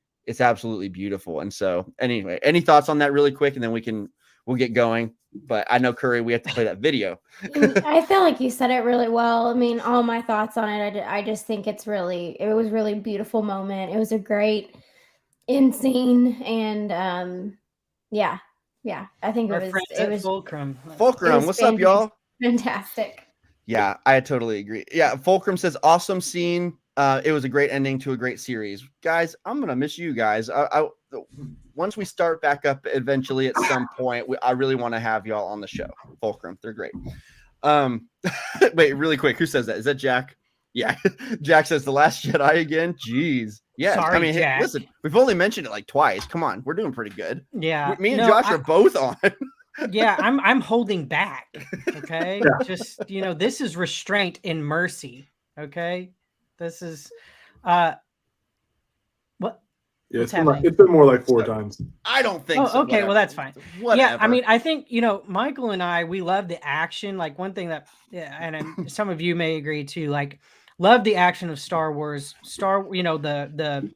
beautiful. And so anyway, any thoughts on that really quick, and then we'll get going. But I know, Curry, we have to play that video. I feel like you said it really well. I mean, all my thoughts on it, I just think it was really beautiful moment. It was a great end scene, and yeah, I think it was Fulcrum. What's up, y'all? Fantastic. Yeah, I totally agree. Yeah, Fulcrum says awesome scene. It was a great ending to a great series. Guys, I'm gonna miss you guys. Once we start back up eventually at some point, I really want to have y'all on the show. Fulcrum, they're great. Wait, really quick, who says that? Is that Jack? Yeah, Jack says The Last Jedi again. Jeez. Yes. Sorry, I mean, Jack. Listen, we've only mentioned it like twice. Come on, we're doing pretty good. Yeah. Me and Josh are both on. Yeah, I'm holding back. Okay. Yeah. Just, this is restraint in mercy. Okay. This is what? Yeah, What's it's been more like 4 times. I don't think so. Okay, well, that's fine. Whatever. Yeah, I mean, I think, Michael and I, we love the action. Like, one thing that, some of you may agree too, like, love the action of Star Wars. The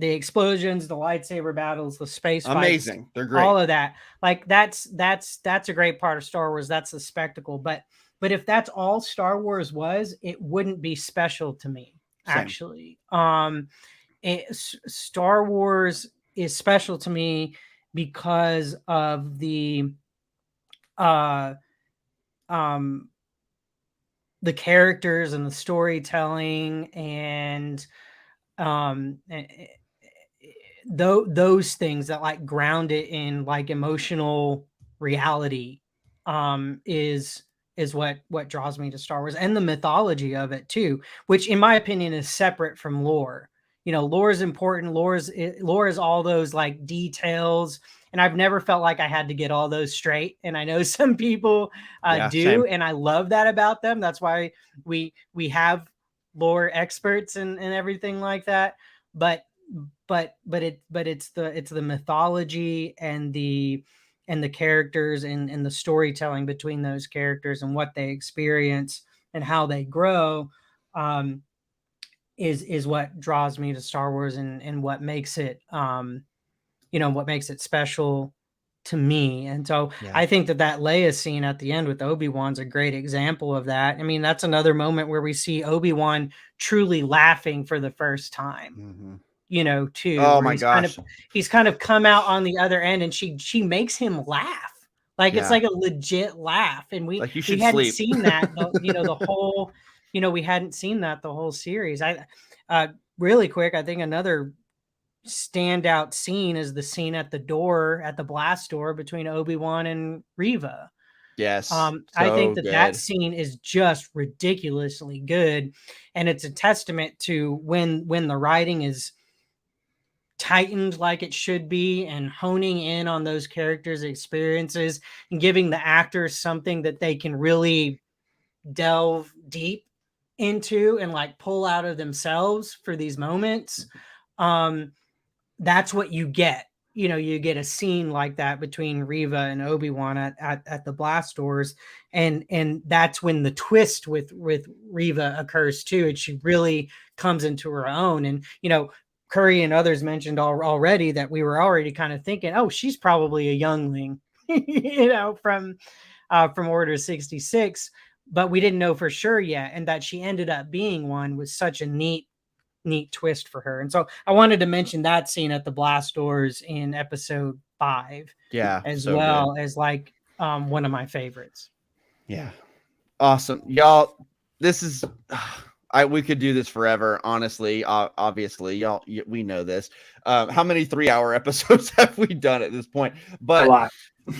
explosions, the lightsaber battles, the space fights. Amazing. They're great. All of that. Like, that's a great part of Star Wars. That's the spectacle. But if that's all Star Wars was, it wouldn't be special to me, actually. Star Wars is special to me because of the characters and the storytelling and those things that like ground it in like emotional reality is what draws me to Star Wars, and the mythology of it too, which in my opinion is separate from lore. Lore is important. Lore is all those like details, and I've never felt like I had to get all those straight. And I know some people do, same. and I love that about them. That's why we have lore experts and everything like that. But it's the mythology and the characters and the storytelling between those characters and what they experience and how they grow. Is what draws me to Star Wars and what makes it what makes it special to me. And so I think that Leia scene at the end with Obi-Wan's a great example of that. I mean, that's another moment where we see Obi-Wan truly laughing for the first time. Too. Oh my gosh. He's kind of come out on the other end, and she makes him laugh. Like it's like a legit laugh. And we hadn't seen that, the whole, we hadn't seen that the whole series. Really quick, I think another standout scene is the scene at the blast door between Obi-Wan and Reva. Yes. I think that scene is just ridiculously good. And it's a testament to when the writing is tightened like it should be and honing in on those characters' experiences and giving the actors something that they can really delve deep into and like pull out of themselves for these moments. That's what you get. You get a scene like that between Reva and Obi-Wan at the blast doors, and that's when the twist with Reva occurs too, and she really comes into her own. And Curry and others mentioned already that we were already kind of thinking, oh, she's probably a youngling, from Order 66, but we didn't know for sure yet. And that she ended up being one was such a neat twist for her. And so I wanted to mention that scene at the blast doors in episode 5. Yeah. As well as like one of my favorites. Yeah. Awesome. Y'all, this is we could do this forever, honestly. Obviously, y'all, we know this. How many 3-hour episodes have we done at this point? But a lot.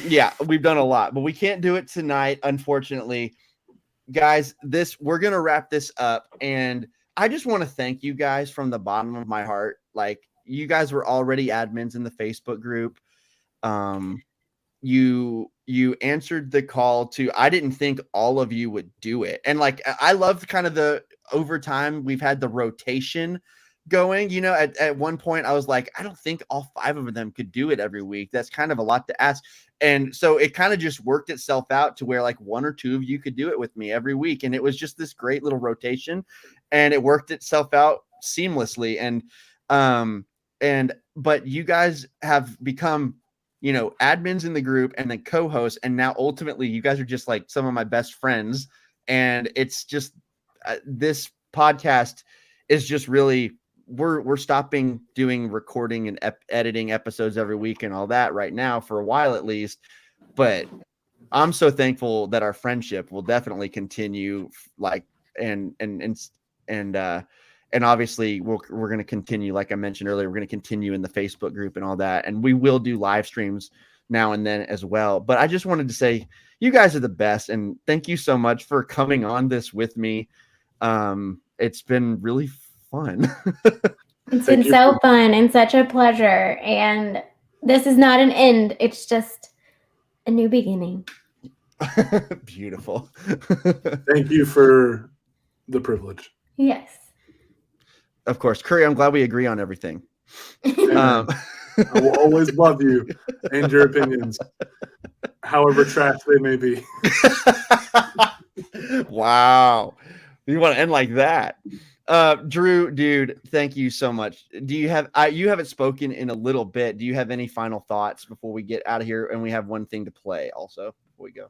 Yeah, we've done a lot, but we can't do it tonight, unfortunately. Guys, we're gonna wrap this up, and I just want to thank you guys from the bottom of my heart. Like, you guys were already admins in the Facebook group. You answered the call to, I didn't think all of you would do it. And like, I love kind of over time we've had the rotation going. You know, at one point I was like, I don't think all 5 of them could do it every week. That's kind of a lot to ask. And so it kind of just worked itself out to where like 1 or 2 of you could do it with me every week. And it was just this great little rotation, and it worked itself out seamlessly. But you guys have become, you know, admins in the group and then co-hosts. And now ultimately you guys are just like some of my best friends. And it's just, this podcast is just really, we're stopping doing recording and editing episodes every week and all that right now for a while at least. But I'm so thankful that our friendship will definitely continue, like, and obviously we're going to continue, like I mentioned earlier, we're going to continue in the Facebook group and all that, and we will do live streams now and then as well. But I just wanted to say you guys are the best, and thank you so much for coming on this with me. It's been really fun. It's been so fun and such a pleasure. And this is not an end. It's just a new beginning. Beautiful. Thank you for the privilege. Yes. Of course. Curry, I'm glad we agree on everything. I will always love you and your opinions, however trash they may be. Wow. You want to end like that? Drew, dude, thank you so much. Do you have, you haven't spoken in a little bit. Do you have any final thoughts before we get out of here? And we have one thing to play also before we go.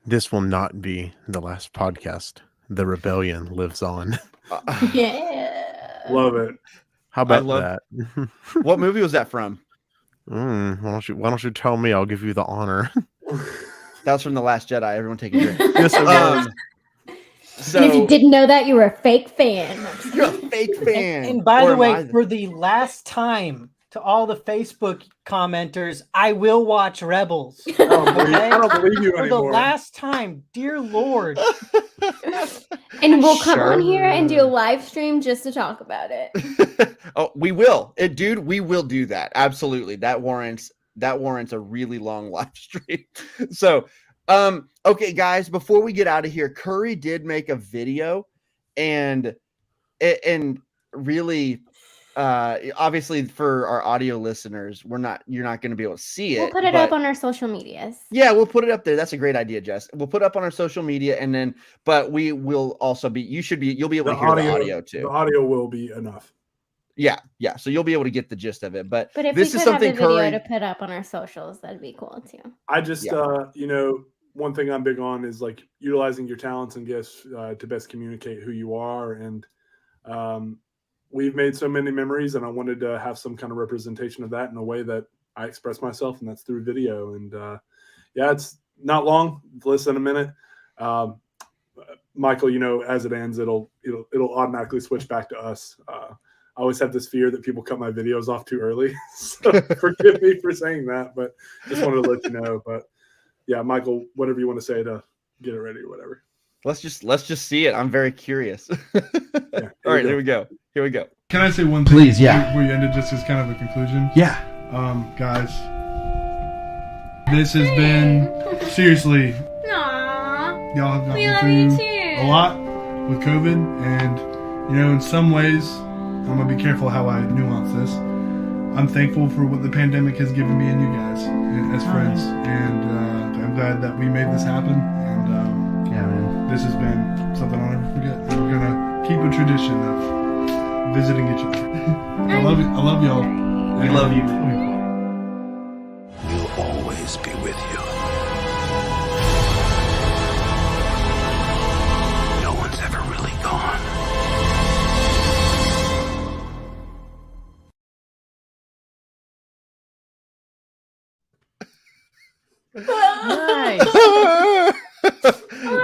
This will not be the last podcast. The rebellion lives on. Yeah. Love it. How about that? What movie was that from? Why don't you tell me? I'll give you the honor. That was from The Last Jedi. Everyone take a drink. Yes, it was. So, and if you didn't know that, you were a fake fan. You're a fake fan. And by the way, for the last time, to all the Facebook commenters, I will watch Rebels. Okay? I don't believe you for anymore. the last time, dear Lord. And we'll come on here and do a live stream just to talk about it. Oh, we will. Dude, we will do that. Absolutely. That warrants a really long live stream. So, okay, guys, before we get out of here, Curry did make a video, and really, obviously for our audio listeners, you're not going to be able to see it. We'll put it up on our social medias. Yeah, we'll put it up there. That's a great idea, Jess. We'll put it up on our social media, and then, but we will also you'll be able to hear the audio too. The audio will be enough. Yeah. So you'll be able to get the gist of it. But if this we is could something have a video Curry to put up on our socials, that'd be cool too. I just, you know, one thing I'm big on is like utilizing your talents and gifts to best communicate who you are. And we've made so many memories, and I wanted to have some kind of representation of that in a way that I express myself, and that's through video. And yeah, it's not long, less than a minute. Michael, you know, as it ends, it'll automatically switch back to us. I always have this fear that people cut my videos off too early. So forgive me for saying that, but just wanted to let you know. But yeah, Michael, whatever you want to say to get it ready or whatever. Let's just see it. I'm very curious. Yeah, all right, here we go. Can I say one thing? Please, yeah. Before you end it, just as kind of a conclusion. Yeah. Guys, this has been seriously. Aww. Y'all have We gotten love you through too. a lot with COVID, and you know, in some ways, I'm gonna be careful how I nuance this. I'm thankful for what the pandemic has given me and you guys as friends, and I'm glad that we made this happen. And Yeah, man. this has been something I'll never forget. And we're gonna keep a tradition of visiting each other. I love you. I love y'all. We love you. We'll always be with you. No one's ever really gone. Nice.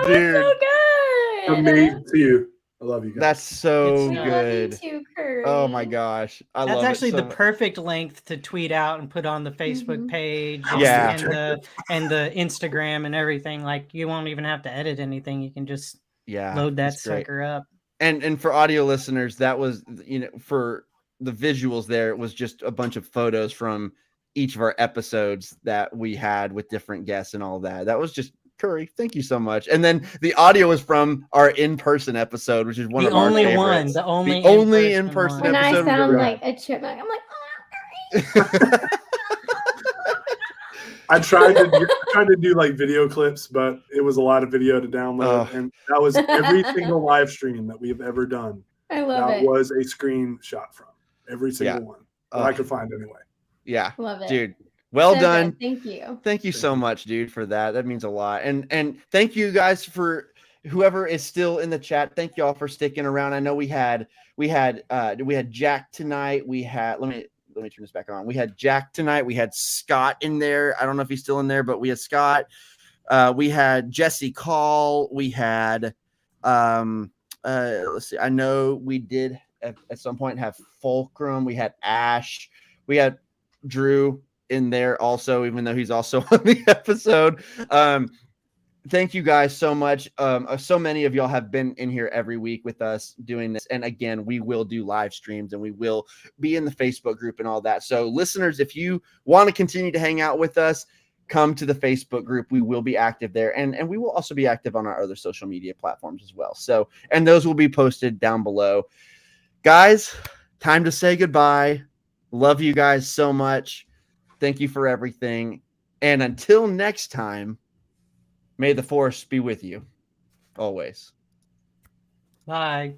Dude, So good. From me to you. I love you guys. that's so We love good. you too, Curry. Oh my gosh, I That's love actually it so the perfect length to tweet out and put on the Facebook page Yeah. and the Instagram and everything. Like, you won't even have to edit anything. You can just yeah, load that it's great. sucker up. And for audio listeners, that was, you know, for the visuals there, it was just a bunch of photos from each of our episodes that we had with different guests and all that. That was just Curry, thank you so much. And then the audio is from our in-person episode, which is one The of our only favorites. one, the only in-person one. And I episode. sound Yeah. like a chipmunk. I'm like, I tried to do like video clips, but it was a lot of video to download, and that was every single live stream that we have ever done. I love That it. was a screenshot from every single one that I could find anyway. Yeah, Love it. dude. Well So done. good. Thank you. Thank you so much, dude, for that. That means a lot. And thank you guys for whoever is still in the chat. Thank y'all for sticking around. I know we had Jack tonight. We had let me turn this back on. We had Jack tonight. We had Scott in there. I don't know if he's still in there, but we had Scott. We had Jesse Call. We had let's see. I know we did at some point have Fulcrum. We had Ash. We had Drew in there also, even though he's also on the episode. Thank you guys so much. So many of y'all have been in here every week with us doing this. And again, we will do live streams and we will be in the Facebook group and all that. So listeners, if you want to continue to hang out with us, come to the Facebook group. We will be active there. And we will also be active on our other social media platforms as well. So, and those will be posted down below. Guys, time to say goodbye. Love you guys so much. Thank you for everything. And until next time, may the force be with you always. Bye.